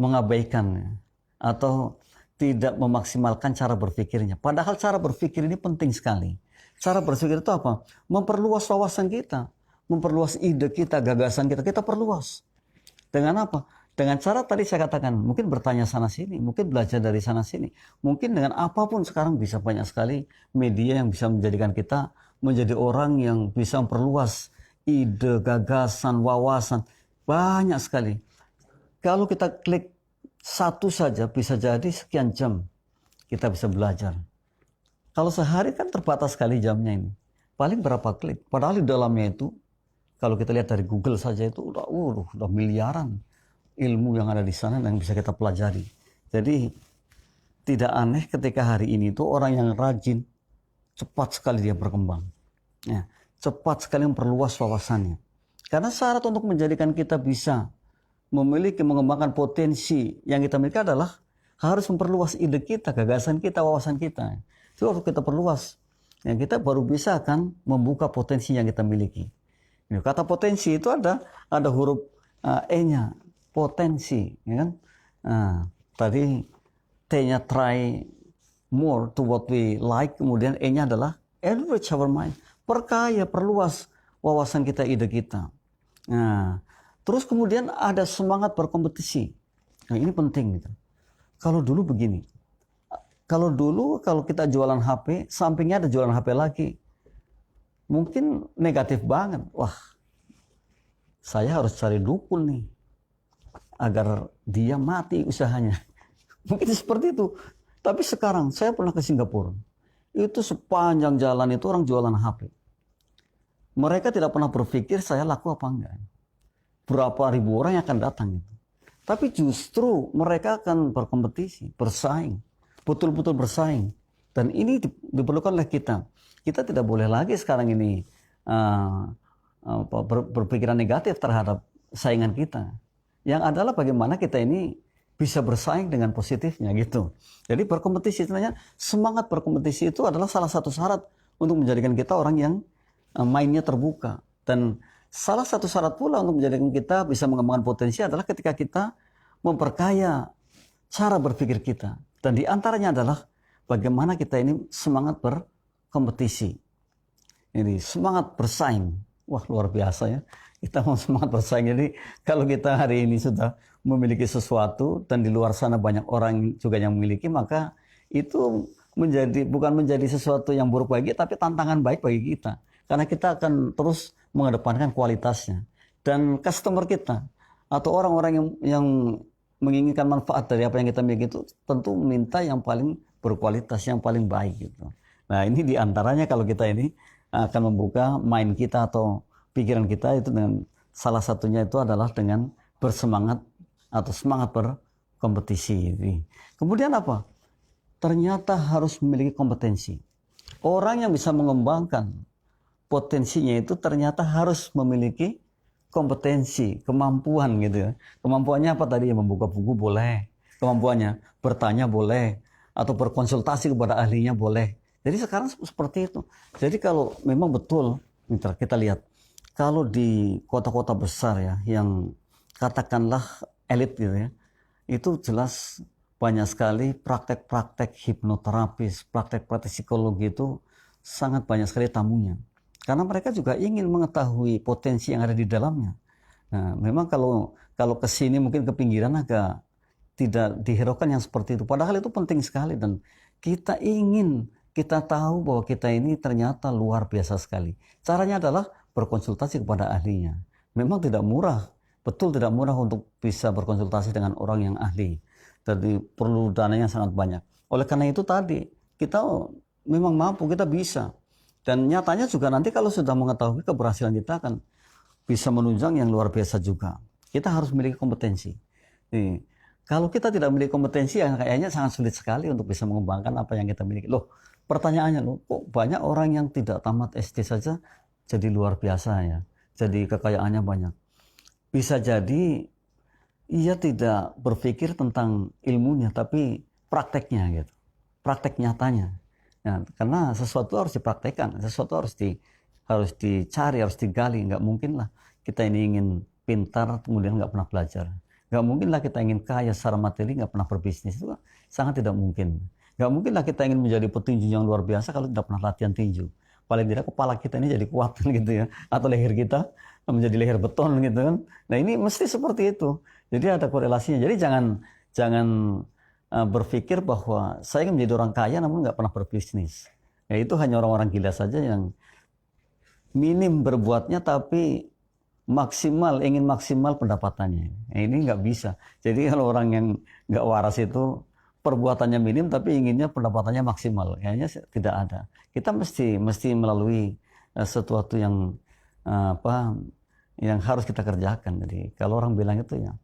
mengabaikan atau tidak memaksimalkan cara berpikirnya. Padahal cara berpikir ini penting sekali. Cara berpikir itu apa? Memperluas wawasan kita, memperluas ide kita, gagasan kita. Kita perluas. Dengan apa? Dengan cara tadi saya katakan, mungkin bertanya sana sini, mungkin belajar dari sana sini. Mungkin dengan apapun sekarang bisa banyak sekali media yang bisa menjadikan kita menjadi orang yang bisa memperluas ide, gagasan, wawasan. Banyak sekali. Kalau kita klik satu saja, bisa jadi sekian jam kita bisa belajar. Kalau sehari kan terbatas sekali jamnya ini. Paling berapa klik. Padahal di dalamnya itu, kalau kita lihat dari Google saja itu udah miliaran ilmu yang ada di sana dan bisa kita pelajari. Jadi tidak aneh ketika hari ini itu orang yang rajin, cepat sekali dia berkembang. Ya, cepat sekali memperluas wawasannya. Karena syarat untuk menjadikan kita bisa memiliki, mengembangkan potensi yang kita miliki adalah harus memperluas ide kita, gagasan kita, wawasan kita. Itu harus kita perluas. yang kita baru bisa akan membuka potensi yang kita miliki. Kata potensi itu ada huruf E-nya, potensi, ya kan? Tadi T-nya try more to what we like, kemudian E-nya adalah enrich our mind, perkaya, perluas wawasan kita, ide kita. Nah, terus kemudian ada semangat berkompetisi. Nah, ini penting gitu. Kalau dulu begini, kalau kita jualan HP, sampingnya ada jualan HP lagi, mungkin negatif banget. Wah, saya harus cari dukun nih agar dia mati usahanya. Mungkin seperti itu. Tapi sekarang saya pernah ke Singapura. Itu sepanjang jalan itu orang jualan HP. Mereka tidak pernah berpikir saya laku apa enggak. Berapa ribu orang yang akan datang itu. Tapi justru mereka akan berkompetisi, bersaing. Betul-betul bersaing. Dan ini diperlukan oleh kita. Kita tidak boleh lagi sekarang ini berpikiran negatif terhadap saingan kita. Yang adalah bagaimana kita ini bisa bersaing dengan positifnya gitu. Jadi berkompetisi, sebenarnya semangat berkompetisi itu adalah salah satu syarat untuk menjadikan kita orang yang mainnya terbuka. Dan salah satu syarat pula untuk menjadikan kita bisa mengembangkan potensi adalah ketika kita memperkaya cara berpikir kita. Dan di antaranya adalah bagaimana kita ini semangat berkompetisi. Ini semangat bersaing. Wah, luar biasa ya. Kita mau semangat bersaing. Jadi kalau kita hari ini sudah memiliki sesuatu dan di luar sana banyak orang juga yang memiliki, maka itu bukan menjadi sesuatu yang buruk bagi kita, tapi tantangan baik bagi kita. Karena kita akan terus mengedepankan kualitasnya. Dan customer kita atau orang-orang yang menginginkan manfaat dari apa yang kita miliki itu tentu minta yang paling berkualitas, yang paling baik gitu. Nah, ini diantaranya kalau kita ini akan membuka mind kita atau pikiran kita itu dengan salah satunya itu adalah dengan bersemangat atau semangat berkompetisi. Kemudian apa? Ternyata harus memiliki kompetensi. Orang yang bisa mengembangkan potensinya itu ternyata harus memiliki kompetensi, kemampuan gitu ya. Kemampuannya apa tadi? Ya, membuka buku boleh. Kemampuannya bertanya boleh. Atau berkonsultasi kepada ahlinya boleh. Jadi sekarang seperti itu. Jadi kalau memang betul, kita lihat. Kalau di kota-kota besar ya, yang katakanlah elit gitu ya, itu jelas banyak sekali praktek-praktek hipnoterapis, praktek-praktek psikologi itu sangat banyak sekali tamunya. Karena mereka juga ingin mengetahui potensi yang ada di dalamnya. Nah, memang kalau ke sini mungkin ke pinggiran agak tidak dihiraukan yang seperti itu. Padahal itu penting sekali dan kita tahu bahwa kita ini ternyata luar biasa sekali. Caranya adalah berkonsultasi kepada ahlinya. Memang tidak murah, betul tidak murah untuk bisa berkonsultasi dengan orang yang ahli. Jadi perlu dananya sangat banyak. Oleh karena itu tadi, kita memang mampu, kita bisa. Dan nyatanya juga nanti kalau sudah mengetahui keberhasilan kita akan bisa menunjang yang luar biasa juga. Kita harus memiliki kompetensi. Jadi, kalau kita tidak memiliki kompetensi, yang kayaknya sangat sulit sekali untuk bisa mengembangkan apa yang kita miliki. Loh, pertanyaannya kok banyak orang yang tidak tamat SD saja jadi luar biasa ya. Jadi kekayaannya banyak. Bisa jadi ia tidak berpikir tentang ilmunya, tapi prakteknya gitu. Praktek nyatanya. Ya, karena sesuatu harus dipraktekkan, sesuatu harus dicari, harus digali. Nggak mungkin lah kita ini ingin pintar kemudian nggak pernah belajar. Nggak mungkin lah kita ingin kaya secara materi nggak pernah berbisnis. Itu sangat tidak mungkin. Nggak mungkin lah kita ingin menjadi petinju yang luar biasa kalau tidak pernah latihan tinju. Paling tidak kepala kita ini jadi kuat gitu ya, atau leher kita menjadi leher beton gitu kan. Nah, ini mesti seperti itu. Jadi ada korelasinya. Jadi jangan berpikir bahwa saya ingin menjadi orang kaya namun nggak pernah berbisnis. Ya, itu hanya orang-orang gila saja yang minim berbuatnya tapi ingin maksimal pendapatannya. Ya, ini nggak bisa. Jadi kalau orang yang nggak waras itu perbuatannya minim tapi inginnya pendapatannya maksimal, kayaknya tidak ada. Kita mesti melalui sesuatu yang yang harus kita kerjakan. Jadi kalau orang bilang itu ya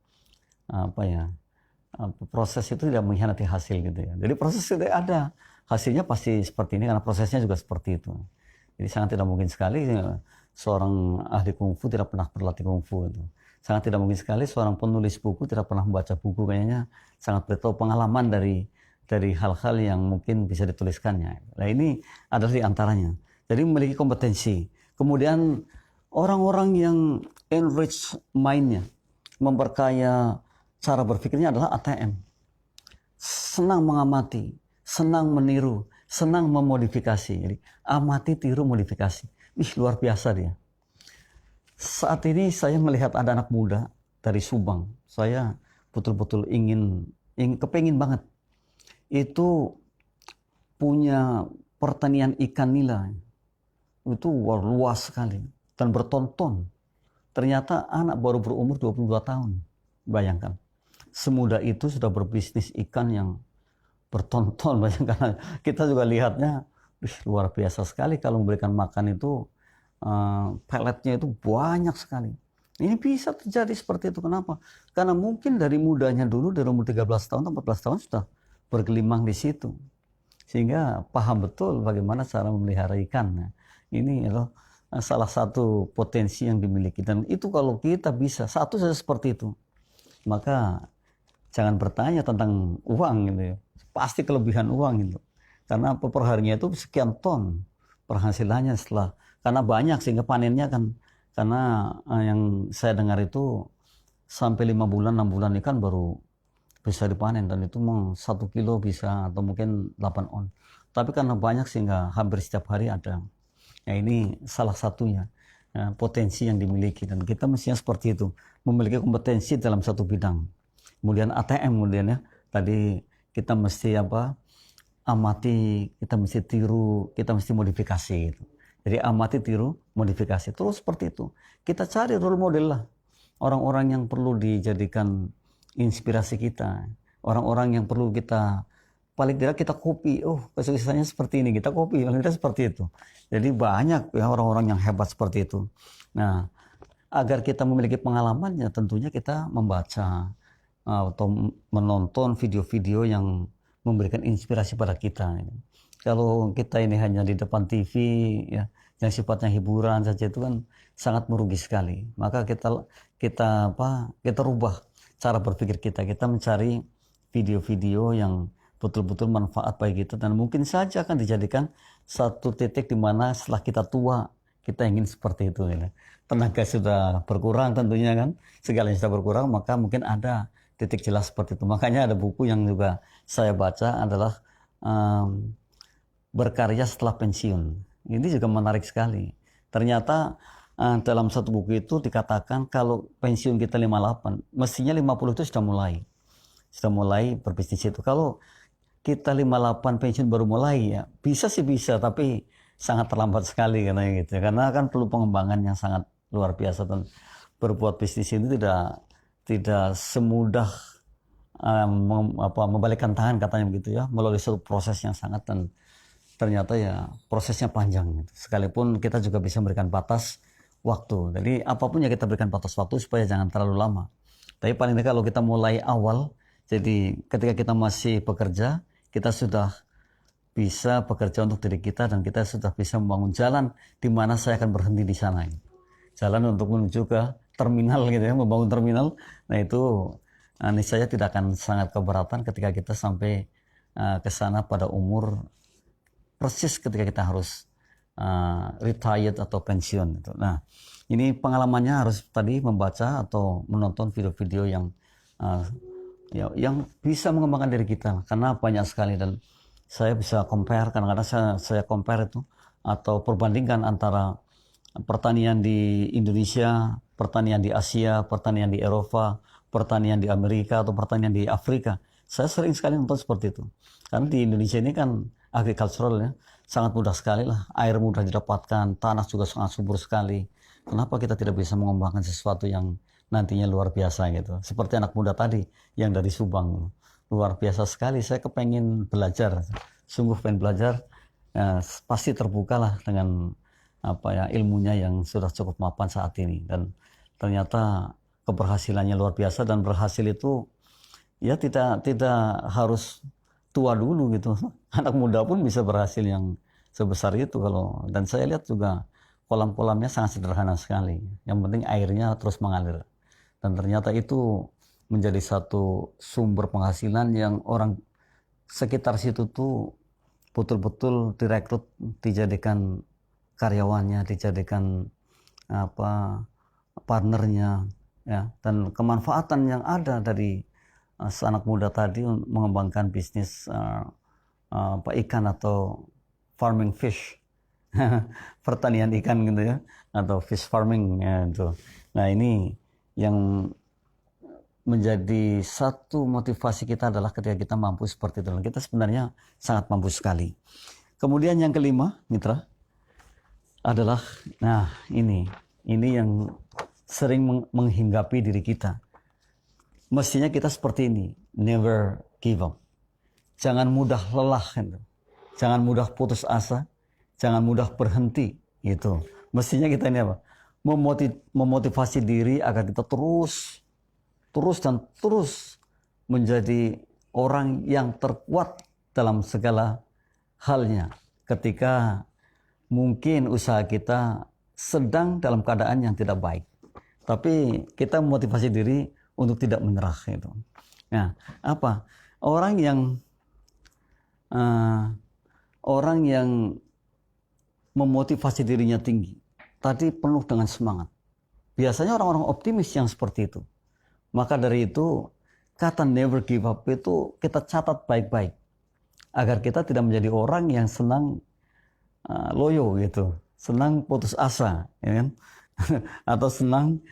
proses itu tidak mengkhianati hasil gitu ya. Jadi proses sudah ada, hasilnya pasti seperti ini karena prosesnya juga seperti itu. Jadi sangat tidak mungkin sekali seorang ahli kungfu tidak pernah berlatih kungfu itu. Sangat tidak mungkin sekali seorang penulis buku tidak pernah membaca buku, kayaknya sangat betul pengalaman dari dari hal-hal yang mungkin bisa dituliskannya. Nah ini adalah di antaranya. Jadi memiliki kompetensi. Kemudian orang-orang yang enrich mind-nya, memperkaya cara berpikirnya adalah ATM. Senang mengamati, senang meniru, senang memodifikasi. Jadi amati, tiru, modifikasi. Luar biasa dia. Saat ini saya melihat ada anak muda dari Subang. Saya betul-betul kepengin banget. Itu punya pertanian ikan nila. Itu luas sekali. Dan bertonton. Ternyata anak baru berumur 22 tahun. Bayangkan. Semudah itu sudah berbisnis ikan yang bertonton. Bayangkan. Kita juga lihatnya luar biasa sekali kalau memberikan makan itu. Peletnya itu banyak sekali. Ini bisa terjadi seperti itu. Kenapa? Karena mungkin dari mudanya dulu, dari umur 13 tahun atau 14 tahun sudah bergelimang di situ. Sehingga paham betul bagaimana cara memelihara ikan. Nah, ini adalah salah satu potensi yang dimiliki. Dan itu kalau kita bisa, satu saja seperti itu, maka jangan bertanya tentang uang gitu ya. Pasti kelebihan uang itu. Karena perharinya itu sekian ton penghasilannya karena banyak sehingga panennya kan, karena yang saya dengar itu sampai 5 bulan 6 bulan ikan baru bisa dipanen, dan itu 1 kilo bisa atau mungkin 8 on. Tapi karena banyak sehingga hampir setiap hari ada. Nah ini salah satunya potensi yang dimiliki, dan kita mestinya seperti itu, memiliki kompetensi dalam satu bidang. Kemudian ATM kemudian ya, tadi kita mesti amati, kita mesti tiru, kita mesti modifikasi itu. Jadi amati, tiru, modifikasi. Terus seperti itu. Kita cari role model lah. Orang-orang yang perlu dijadikan inspirasi kita. Orang-orang yang perlu kita, paling tidak kita copy. Oh, kesuksesannya seperti ini. Kita copy, paling tidak seperti itu. Jadi banyak ya orang-orang yang hebat seperti itu. Nah, agar kita memiliki pengalaman, ya tentunya kita membaca atau menonton video-video yang memberikan inspirasi pada kita. Kalau kita ini hanya di depan TV ya, yang sifatnya hiburan saja, itu kan sangat merugi sekali. Maka kita rubah cara berpikir kita. Kita mencari video-video yang betul-betul manfaat bagi kita, dan mungkin saja akan dijadikan satu titik di mana setelah kita tua kita ingin seperti itu ya. Tenaga sudah berkurang tentunya kan, segalanya sudah berkurang, maka mungkin ada titik jelas seperti itu. Makanya ada buku yang juga saya baca adalah berkarya setelah pensiun. Ini juga menarik sekali. Ternyata dalam satu buku itu dikatakan kalau pensiun kita 58, mestinya 50 itu sudah mulai berbisnis itu. Kalau kita 58 pensiun baru mulai, ya bisa sih bisa, tapi sangat terlambat sekali katanya gitu. Karena kan perlu pengembangan yang sangat luar biasa, dan berbuat bisnis ini tidak semudah membalikkan tangan katanya begitu ya, melalui satu proses yang sangat, dan ternyata ya prosesnya panjang gitu. Sekalipun kita juga bisa memberikan batas waktu. Jadi apapun yang kita berikan batas waktu supaya jangan terlalu lama. Tapi paling tidak kalau kita mulai awal, jadi ketika kita masih bekerja, kita sudah bisa bekerja untuk diri kita, dan kita sudah bisa membangun jalan di mana saya akan berhenti di sana. Jalan untuk menuju ke terminal gitu ya, membangun terminal. Nah itu niscaya tidak akan sangat keberatan ketika kita sampai ke sana pada umur persis ketika kita harus retired atau pensiun gitu. Nah, ini pengalamannya harus tadi membaca atau menonton video-video yang bisa mengembangkan diri kita, karena banyak sekali, dan saya bisa compare, kadang-kadang saya compare itu atau perbandingkan antara pertanian di Indonesia, pertanian di Asia, pertanian di Eropa, pertanian di Amerika, atau pertanian di Afrika. Saya sering sekali nonton seperti itu. Karena di Indonesia ini kan agricultural ya, sangat mudah sekali lah, air mudah didapatkan, tanah juga sangat subur sekali. Kenapa kita tidak bisa mengembangkan sesuatu yang nantinya luar biasa gitu? Seperti anak muda tadi yang dari Subang, luar biasa sekali. Saya kepengen belajar, sungguh pengen belajar. Pasti terbuka lah dengan ilmunya yang sudah cukup mapan saat ini, dan ternyata keberhasilannya luar biasa. Dan berhasil itu ya tidak harus tua dulu gitu. Anak muda pun bisa berhasil yang sebesar itu dan saya lihat juga kolam-kolamnya sangat sederhana sekali. Yang penting airnya terus mengalir. Dan ternyata itu menjadi satu sumber penghasilan yang orang sekitar situ tuh betul-betul direkrut, dijadikan karyawannya, dijadikan apa partnernya, ya. Dan kemanfaatan yang ada dari anak muda tadi mengembangkan bisnis ikan atau farming fish, pertanian ikan gitu ya, atau fish farming ya itu. Nah ini yang menjadi satu motivasi kita adalah ketika kita mampu seperti itu. Kita sebenarnya sangat mampu sekali. Kemudian yang kelima, mitra, adalah, nah ini yang sering menghinggapi diri kita. Mestinya kita seperti ini, never give up. Jangan mudah lelah, gitu. Jangan mudah putus asa, jangan mudah berhenti, gitu. Mestinya kita ini apa? Memotivasi diri agar kita terus menjadi orang yang terkuat dalam segala halnya. Ketika mungkin usaha kita sedang dalam keadaan yang tidak baik, tapi kita memotivasi diri untuk tidak menyerah itu. Nah, apa? Orang yang memotivasi dirinya tinggi, tadi penuh dengan semangat. Biasanya orang-orang optimis yang seperti itu. Maka dari itu, kata never give up itu kita catat baik-baik. Agar kita tidak menjadi orang yang senang loyo gitu. Senang putus asa, ya kan? Atau senang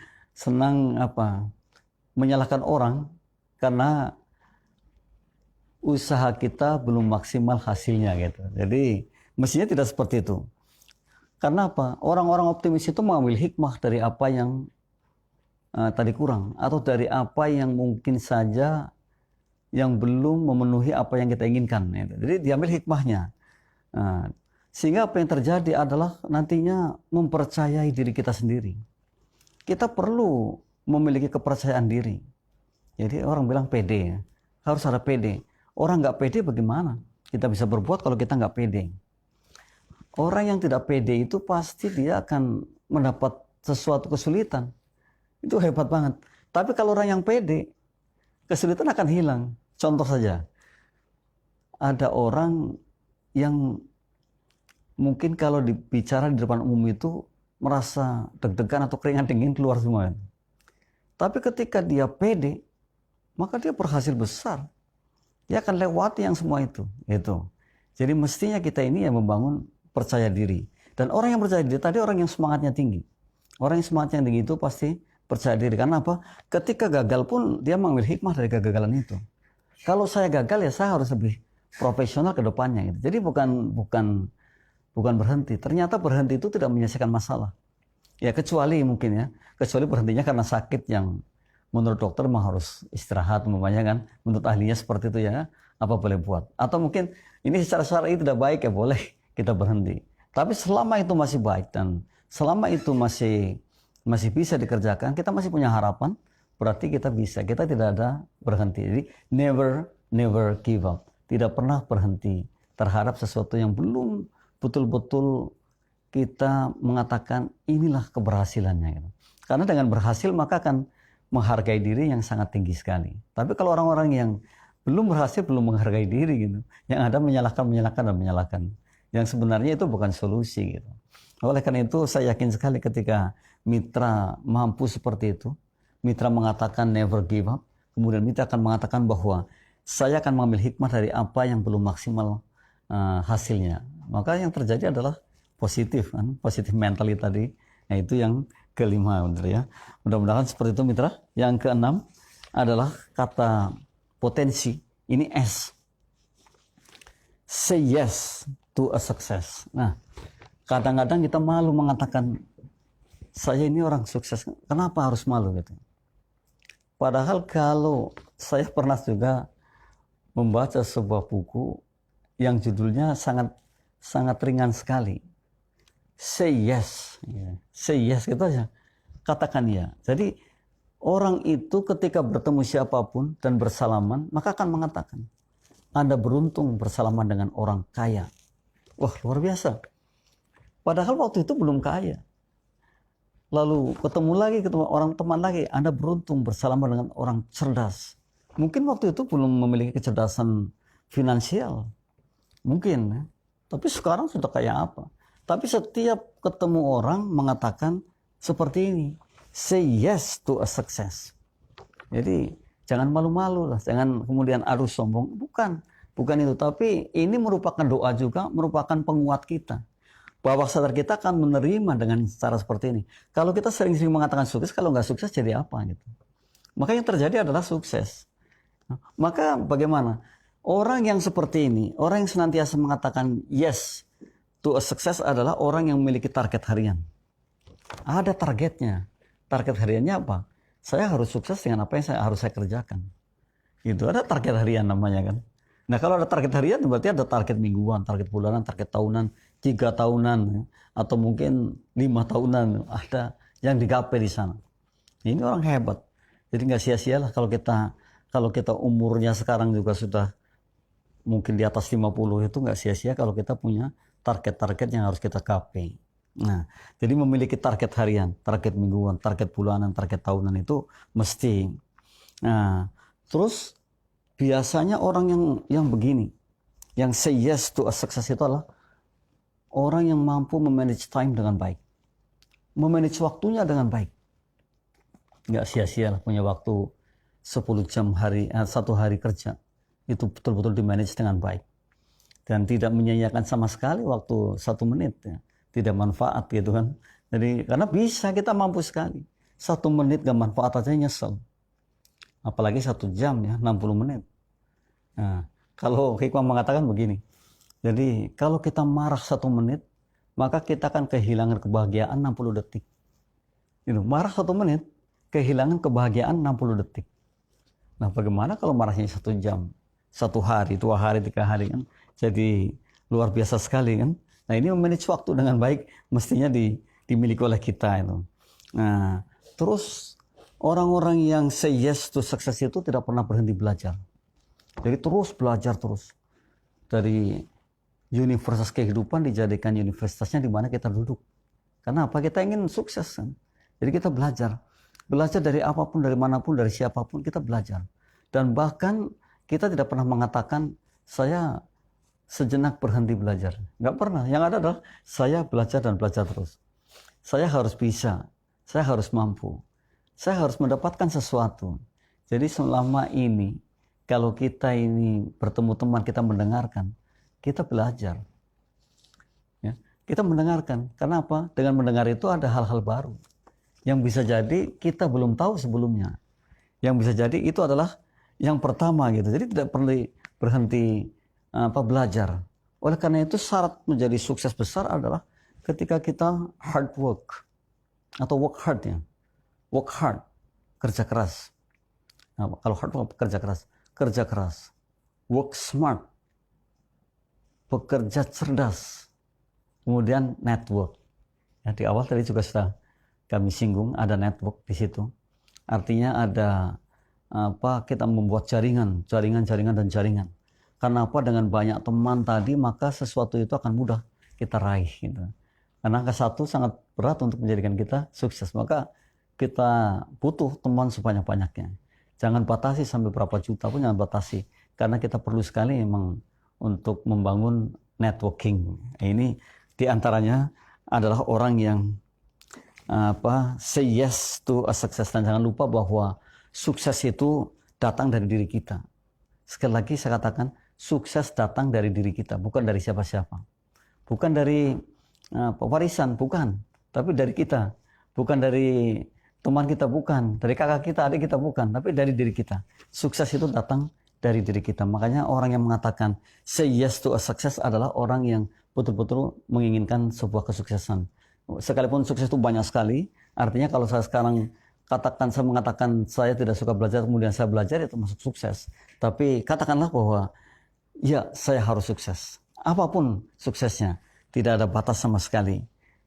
menyalahkan orang karena usaha kita belum maksimal hasilnya gitu. Jadi mestinya tidak seperti itu. Karena apa? Orang-orang optimis itu mengambil hikmah dari apa yang tadi kurang, atau dari apa yang mungkin saja yang belum memenuhi apa yang kita inginkan. Gitu. Jadi diambil hikmahnya. Sehingga apa yang terjadi adalah nantinya mempercayai diri kita sendiri. Kita perlu memiliki kepercayaan diri. Jadi orang bilang pede, harus ada pede. Orang nggak pede bagaimana? Kita bisa berbuat kalau kita nggak pede. Orang yang tidak pede itu pasti dia akan mendapat sesuatu kesulitan. Itu hebat banget. Tapi kalau orang yang pede, kesulitan akan hilang. Contoh saja, ada orang yang mungkin kalau bicara di depan umum itu merasa deg-degan atau keringat dingin keluar semua. Tapi ketika dia pede, maka dia berhasil besar. Dia akan lewati yang semua itu. Jadi mestinya kita ini yang membangun percaya diri. Dan orang yang percaya diri tadi orang yang semangatnya tinggi. Orang yang semangatnya tinggi itu pasti percaya diri. Karena apa? Ketika gagal pun dia mengambil hikmah dari kegagalan itu. Kalau saya gagal ya saya harus lebih profesional ke depannya. Gitu. Jadi bukan berhenti. Ternyata berhenti itu tidak menyelesaikan masalah. Ya kecuali mungkin ya. Kecuali berhentinya karena sakit yang menurut dokter memang harus istirahat. Umpamanya kan. Menurut ahlinya seperti itu ya. Apa boleh buat. Atau mungkin ini secara syar'i tidak baik ya boleh kita berhenti. Tapi selama itu masih baik dan selama itu masih bisa dikerjakan, kita masih punya harapan, berarti kita bisa. Kita tidak ada berhenti. Jadi never give up. Tidak pernah berhenti terhadap sesuatu yang belum betul-betul kita mengatakan inilah keberhasilannya. Gitu. Karena dengan berhasil maka akan menghargai diri yang sangat tinggi sekali. Tapi kalau orang-orang yang belum berhasil, belum menghargai diri gitu, yang ada menyalahkan. Yang sebenarnya itu bukan solusi gitu. Oleh karena itu saya yakin sekali ketika mitra mampu seperti itu, mitra mengatakan never give up, kemudian mitra akan mengatakan bahwa saya akan mengambil hikmah dari apa yang belum maksimal hasilnya. Maka yang terjadi adalah positif kan, positif mentality tadi. Nah itu yang kelima ya. Mudah-mudahan seperti itu mitra. Yang keenam adalah kata potensi. Ini S. Say yes to a success. Nah, kadang-kadang kita malu mengatakan saya ini orang sukses. Kenapa harus malu gitu? Padahal kalau saya pernah juga membaca sebuah buku yang judulnya sangat ringan sekali. Say yes. Say yes gitu aja. Katakan ya. Jadi orang itu ketika bertemu siapapun dan bersalaman, maka akan mengatakan, Anda beruntung bersalaman dengan orang kaya. Wah, luar biasa. Padahal waktu itu belum kaya. Lalu ketemu orang teman lagi, Anda beruntung bersalaman dengan orang cerdas. Mungkin waktu itu belum memiliki kecerdasan finansial. Mungkin, ya. Tapi sekarang sudah kayak apa? Tapi setiap ketemu orang mengatakan seperti ini. Say yes to a success. Jadi jangan malu-malu lah, jangan kemudian arus sombong. Bukan itu. Tapi ini merupakan doa juga, merupakan penguat kita. Bahwa sadar kita akan menerima dengan cara seperti ini. Kalau kita sering-sering mengatakan sukses, kalau nggak sukses jadi apa gitu. Maka yang terjadi adalah sukses. Maka bagaimana? Orang yang seperti ini, orang yang senantiasa mengatakan yes to a success adalah orang yang memiliki target harian. Ada targetnya. Target hariannya apa? Saya harus sukses dengan apa yang harus saya kerjakan. Itu ada target harian namanya kan. Nah kalau ada target harian berarti ada target mingguan, target bulanan, target tahunan, 3 tahunan, ya. Atau mungkin 5 tahunan. Ada yang digapai di sana. Ini orang hebat. Jadi nggak sia-sia lah kalau kita umurnya sekarang juga sudah mungkin di atas 50 itu nggak sia-sia kalau kita punya target-target yang harus kita capai. Nah, jadi memiliki target harian, target mingguan, target bulanan, target tahunan itu mesti. Nah, terus biasanya orang yang begini, yang say yes to a success itu adalah orang yang mampu memanage time dengan baik, memanage waktunya dengan baik. Nggak sia-sia lah punya waktu 10 jam satu hari kerja, itu betul-betul dimanage dengan baik. Dan tidak menyia-nyiakan sama sekali waktu 1 menit, ya. Tidak manfaat gitu kan. Jadi karena bisa, kita mampu sekali. 1 menit gak manfaat aja nyesel. Apalagi 1 jam ya, 60 menit. Nah, kalau hikmah mengatakan begini. Jadi kalau kita marah 1 menit, maka kita akan kehilangan kebahagiaan 60 detik. Itu, marah 1 menit, kehilangan kebahagiaan 60 detik. Nah bagaimana kalau marahnya 1 jam, 1 hari, 2 hari, 3 hari kan? Jadi luar biasa sekali kan. Nah ini memanage waktu dengan baik mestinya dimiliki oleh kita itu. Nah terus orang-orang yang say yes to success itu tidak pernah berhenti belajar. Jadi terus belajar terus. Dari universitas kehidupan dijadikan universitasnya di mana kita duduk. Karena apa? Kita ingin sukses kan. Jadi kita belajar. Belajar dari apapun, dari manapun, dari siapapun kita belajar. Dan bahkan kita tidak pernah mengatakan saya sejenak berhenti belajar. Nggak pernah. Yang ada adalah saya belajar dan belajar terus. Saya harus bisa. Saya harus mampu. Saya harus mendapatkan sesuatu. Jadi selama ini, kalau kita ini bertemu teman, kita mendengarkan, kita belajar. Ya, kita mendengarkan. Karena apa? Dengan mendengar itu ada hal-hal baru. Yang bisa jadi kita belum tahu sebelumnya. Yang bisa jadi itu adalah yang pertama gitu. Jadi tidak perlu berhenti belajar. Oleh karena itu syarat menjadi sukses besar adalah ketika kita hard work atau work hard ya. Work hard, kerja keras. Nah, kalau hard work kerja keras. Work smart, bekerja cerdas. Kemudian network. Ya, di awal tadi juga sudah kami singgung ada network di situ. Artinya ada kita membuat jaringan. Karena apa? Dengan banyak teman tadi maka sesuatu itu akan mudah kita raih gitu. Karena angka 1 sangat berat untuk menjadikan kita sukses. Maka kita butuh teman sebanyak-banyaknya. Jangan batasi sampai berapa juta pun jangan batasi. Karena kita perlu sekali memang untuk membangun networking. Ini diantaranya adalah orang yang say yes to a success. Dan jangan lupa bahwa sukses itu datang dari diri kita. Sekali lagi saya katakan, sukses datang dari diri kita, bukan dari siapa-siapa. Bukan dari warisan, bukan. Tapi dari kita. Bukan dari teman kita, bukan. Dari kakak kita, adik kita, bukan. Tapi dari diri kita. Sukses itu datang dari diri kita. Makanya orang yang mengatakan say yes to a success adalah orang yang betul-betul menginginkan sebuah kesuksesan. Sekalipun sukses itu banyak sekali, artinya kalau saya sekarang saya mengatakan saya tidak suka belajar, kemudian saya belajar, itu masuk sukses. Tapi katakanlah bahwa ya saya harus sukses. Apapun suksesnya, tidak ada batas sama sekali.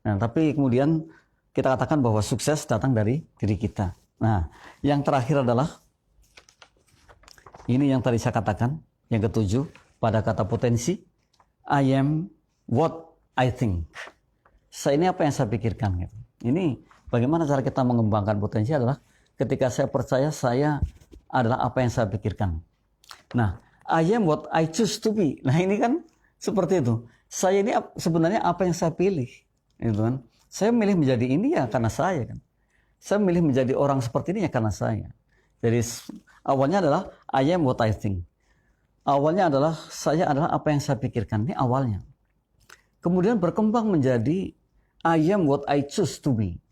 Nah, tapi kemudian kita katakan bahwa sukses datang dari diri kita. Nah, yang terakhir adalah ini yang tadi saya katakan, yang ketujuh, pada kata potensi, I am what I think. Ini apa yang saya pikirkan gitu. Ini bagaimana cara kita mengembangkan potensi adalah ketika saya percaya saya adalah apa yang saya pikirkan. Nah, I am what I choose to be. Nah ini kan seperti itu. Saya ini sebenarnya apa yang saya pilih, gitu kan. Saya milih menjadi ini ya karena saya kan. Saya milih menjadi orang seperti ini ya karena saya. Jadi awalnya adalah I am what I think. Awalnya adalah saya adalah apa yang saya pikirkan. Ini awalnya. Kemudian berkembang menjadi I am what I choose to be.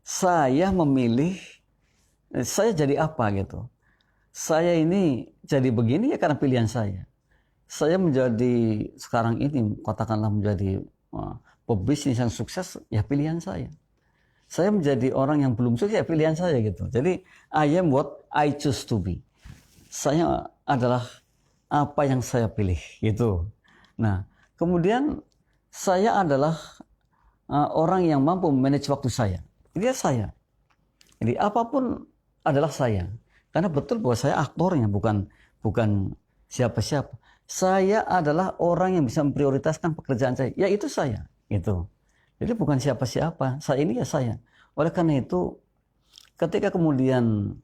Saya memilih, saya jadi apa gitu. Saya ini jadi begini ya karena pilihan saya. Saya menjadi sekarang ini katakanlah menjadi pebisnis yang sukses ya pilihan saya. Saya menjadi orang yang belum sukses ya pilihan saya gitu. Jadi I am what I choose to be. Saya adalah apa yang saya pilih gitu. Nah, kemudian saya adalah orang yang mampu manage waktu saya. Dia saya. Jadi apapun adalah saya. Karena betul bahwa saya aktornya, bukan siapa-siapa. Saya adalah orang yang bisa memprioritaskan pekerjaan saya. Ya itu saya. Gitu. Jadi bukan siapa-siapa. Saya ini ya saya. Oleh karena itu, ketika kemudian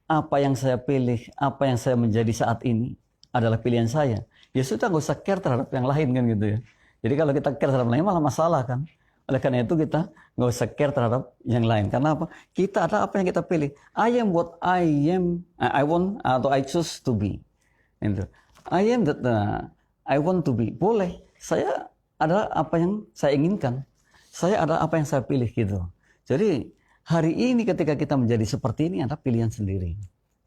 apa yang saya pilih, apa yang saya menjadi saat ini adalah pilihan saya, ya sudah nggak usah care terhadap yang lain kan gitu ya. Jadi kalau kita care terhadap yang lain malah masalah kan. Oleh karena itu kita nggak usah care terhadap yang lain. Karena apa? Kita adalah apa yang kita pilih. I am what I am, I want atau I choose to be. Gitu. I am that I want to be. Boleh. Saya adalah apa yang saya inginkan. Saya adalah apa yang saya pilih gitu. Jadi hari ini ketika kita menjadi seperti ini adalah pilihan sendiri.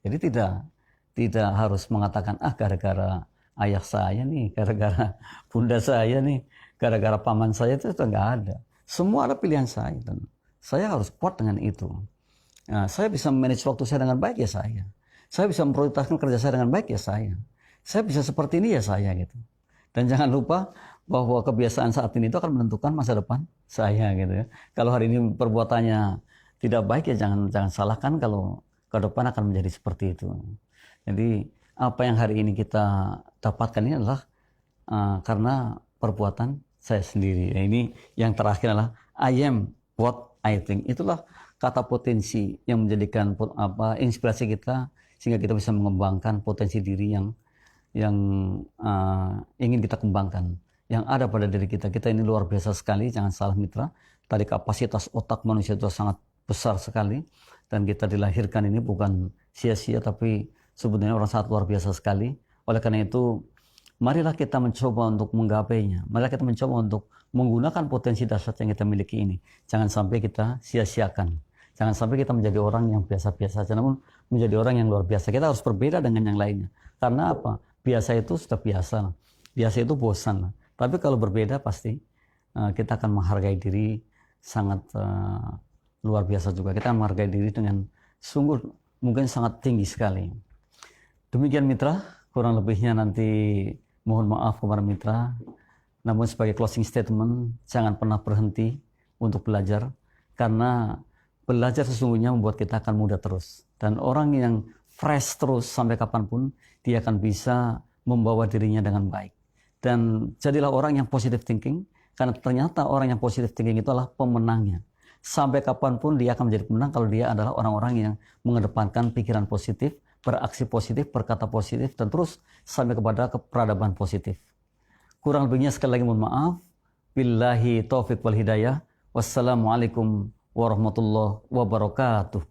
Jadi tidak harus mengatakan gara-gara ayah saya nih, gara-gara bunda saya nih, gara-gara paman saya itu nggak ada. Semua ada pilihan saya dan saya harus kuat dengan itu. Nah, saya bisa manage waktu saya dengan baik ya saya. Saya bisa memprioritaskan kerja saya dengan baik ya saya. Saya bisa seperti ini ya saya gitu. Dan jangan lupa bahwa kebiasaan saat ini itu akan menentukan masa depan saya gitu ya. Kalau hari ini perbuatannya tidak baik ya jangan salahkan kalau ke depan akan menjadi seperti itu. Jadi apa yang hari ini kita dapatkan ini adalah karena perbuatan saya sendiri. Nah, ini yang terakhir adalah I am what I think. Itulah kata potensi yang menjadikan inspirasi kita sehingga kita bisa mengembangkan potensi diri yang ingin kita kembangkan, yang ada pada diri kita. Kita ini luar biasa sekali, jangan salah mitra. Tadi kapasitas otak manusia itu sangat besar sekali dan kita dilahirkan ini bukan sia-sia tapi sebenarnya orang sangat luar biasa sekali. Oleh karena itu marilah kita mencoba untuk menggapainya. Marilah kita mencoba untuk menggunakan potensi dahsyat yang kita miliki ini. Jangan sampai kita sia-siakan. Jangan sampai kita menjadi orang yang biasa-biasa saja, namun menjadi orang yang luar biasa. Kita harus berbeda dengan yang lainnya. Karena apa? Biasa itu sudah biasa. Biasa itu bosan. Tapi kalau berbeda pasti kita akan menghargai diri sangat luar biasa juga. Kita akan menghargai diri dengan sungguh mungkin sangat tinggi sekali. Demikian mitra, kurang lebihnya nanti mohon maaf kepada mitra. Namun sebagai closing statement, jangan pernah berhenti untuk belajar. Karena belajar sesungguhnya membuat kita akan muda terus. Dan orang yang fresh terus sampai kapanpun, dia akan bisa membawa dirinya dengan baik. Dan jadilah orang yang positive thinking. Karena ternyata orang yang positive thinking itu adalah pemenangnya. Sampai kapanpun dia akan menjadi pemenang kalau dia adalah orang-orang yang mengedepankan pikiran positif, beraksi positif, berkata positif, dan terus sampai kepada peradaban positif. Kurang lebihnya sekali lagi mohon maaf. Billahi taufiq wal hidayah. Wassalamualaikum warahmatullahi wabarakatuh.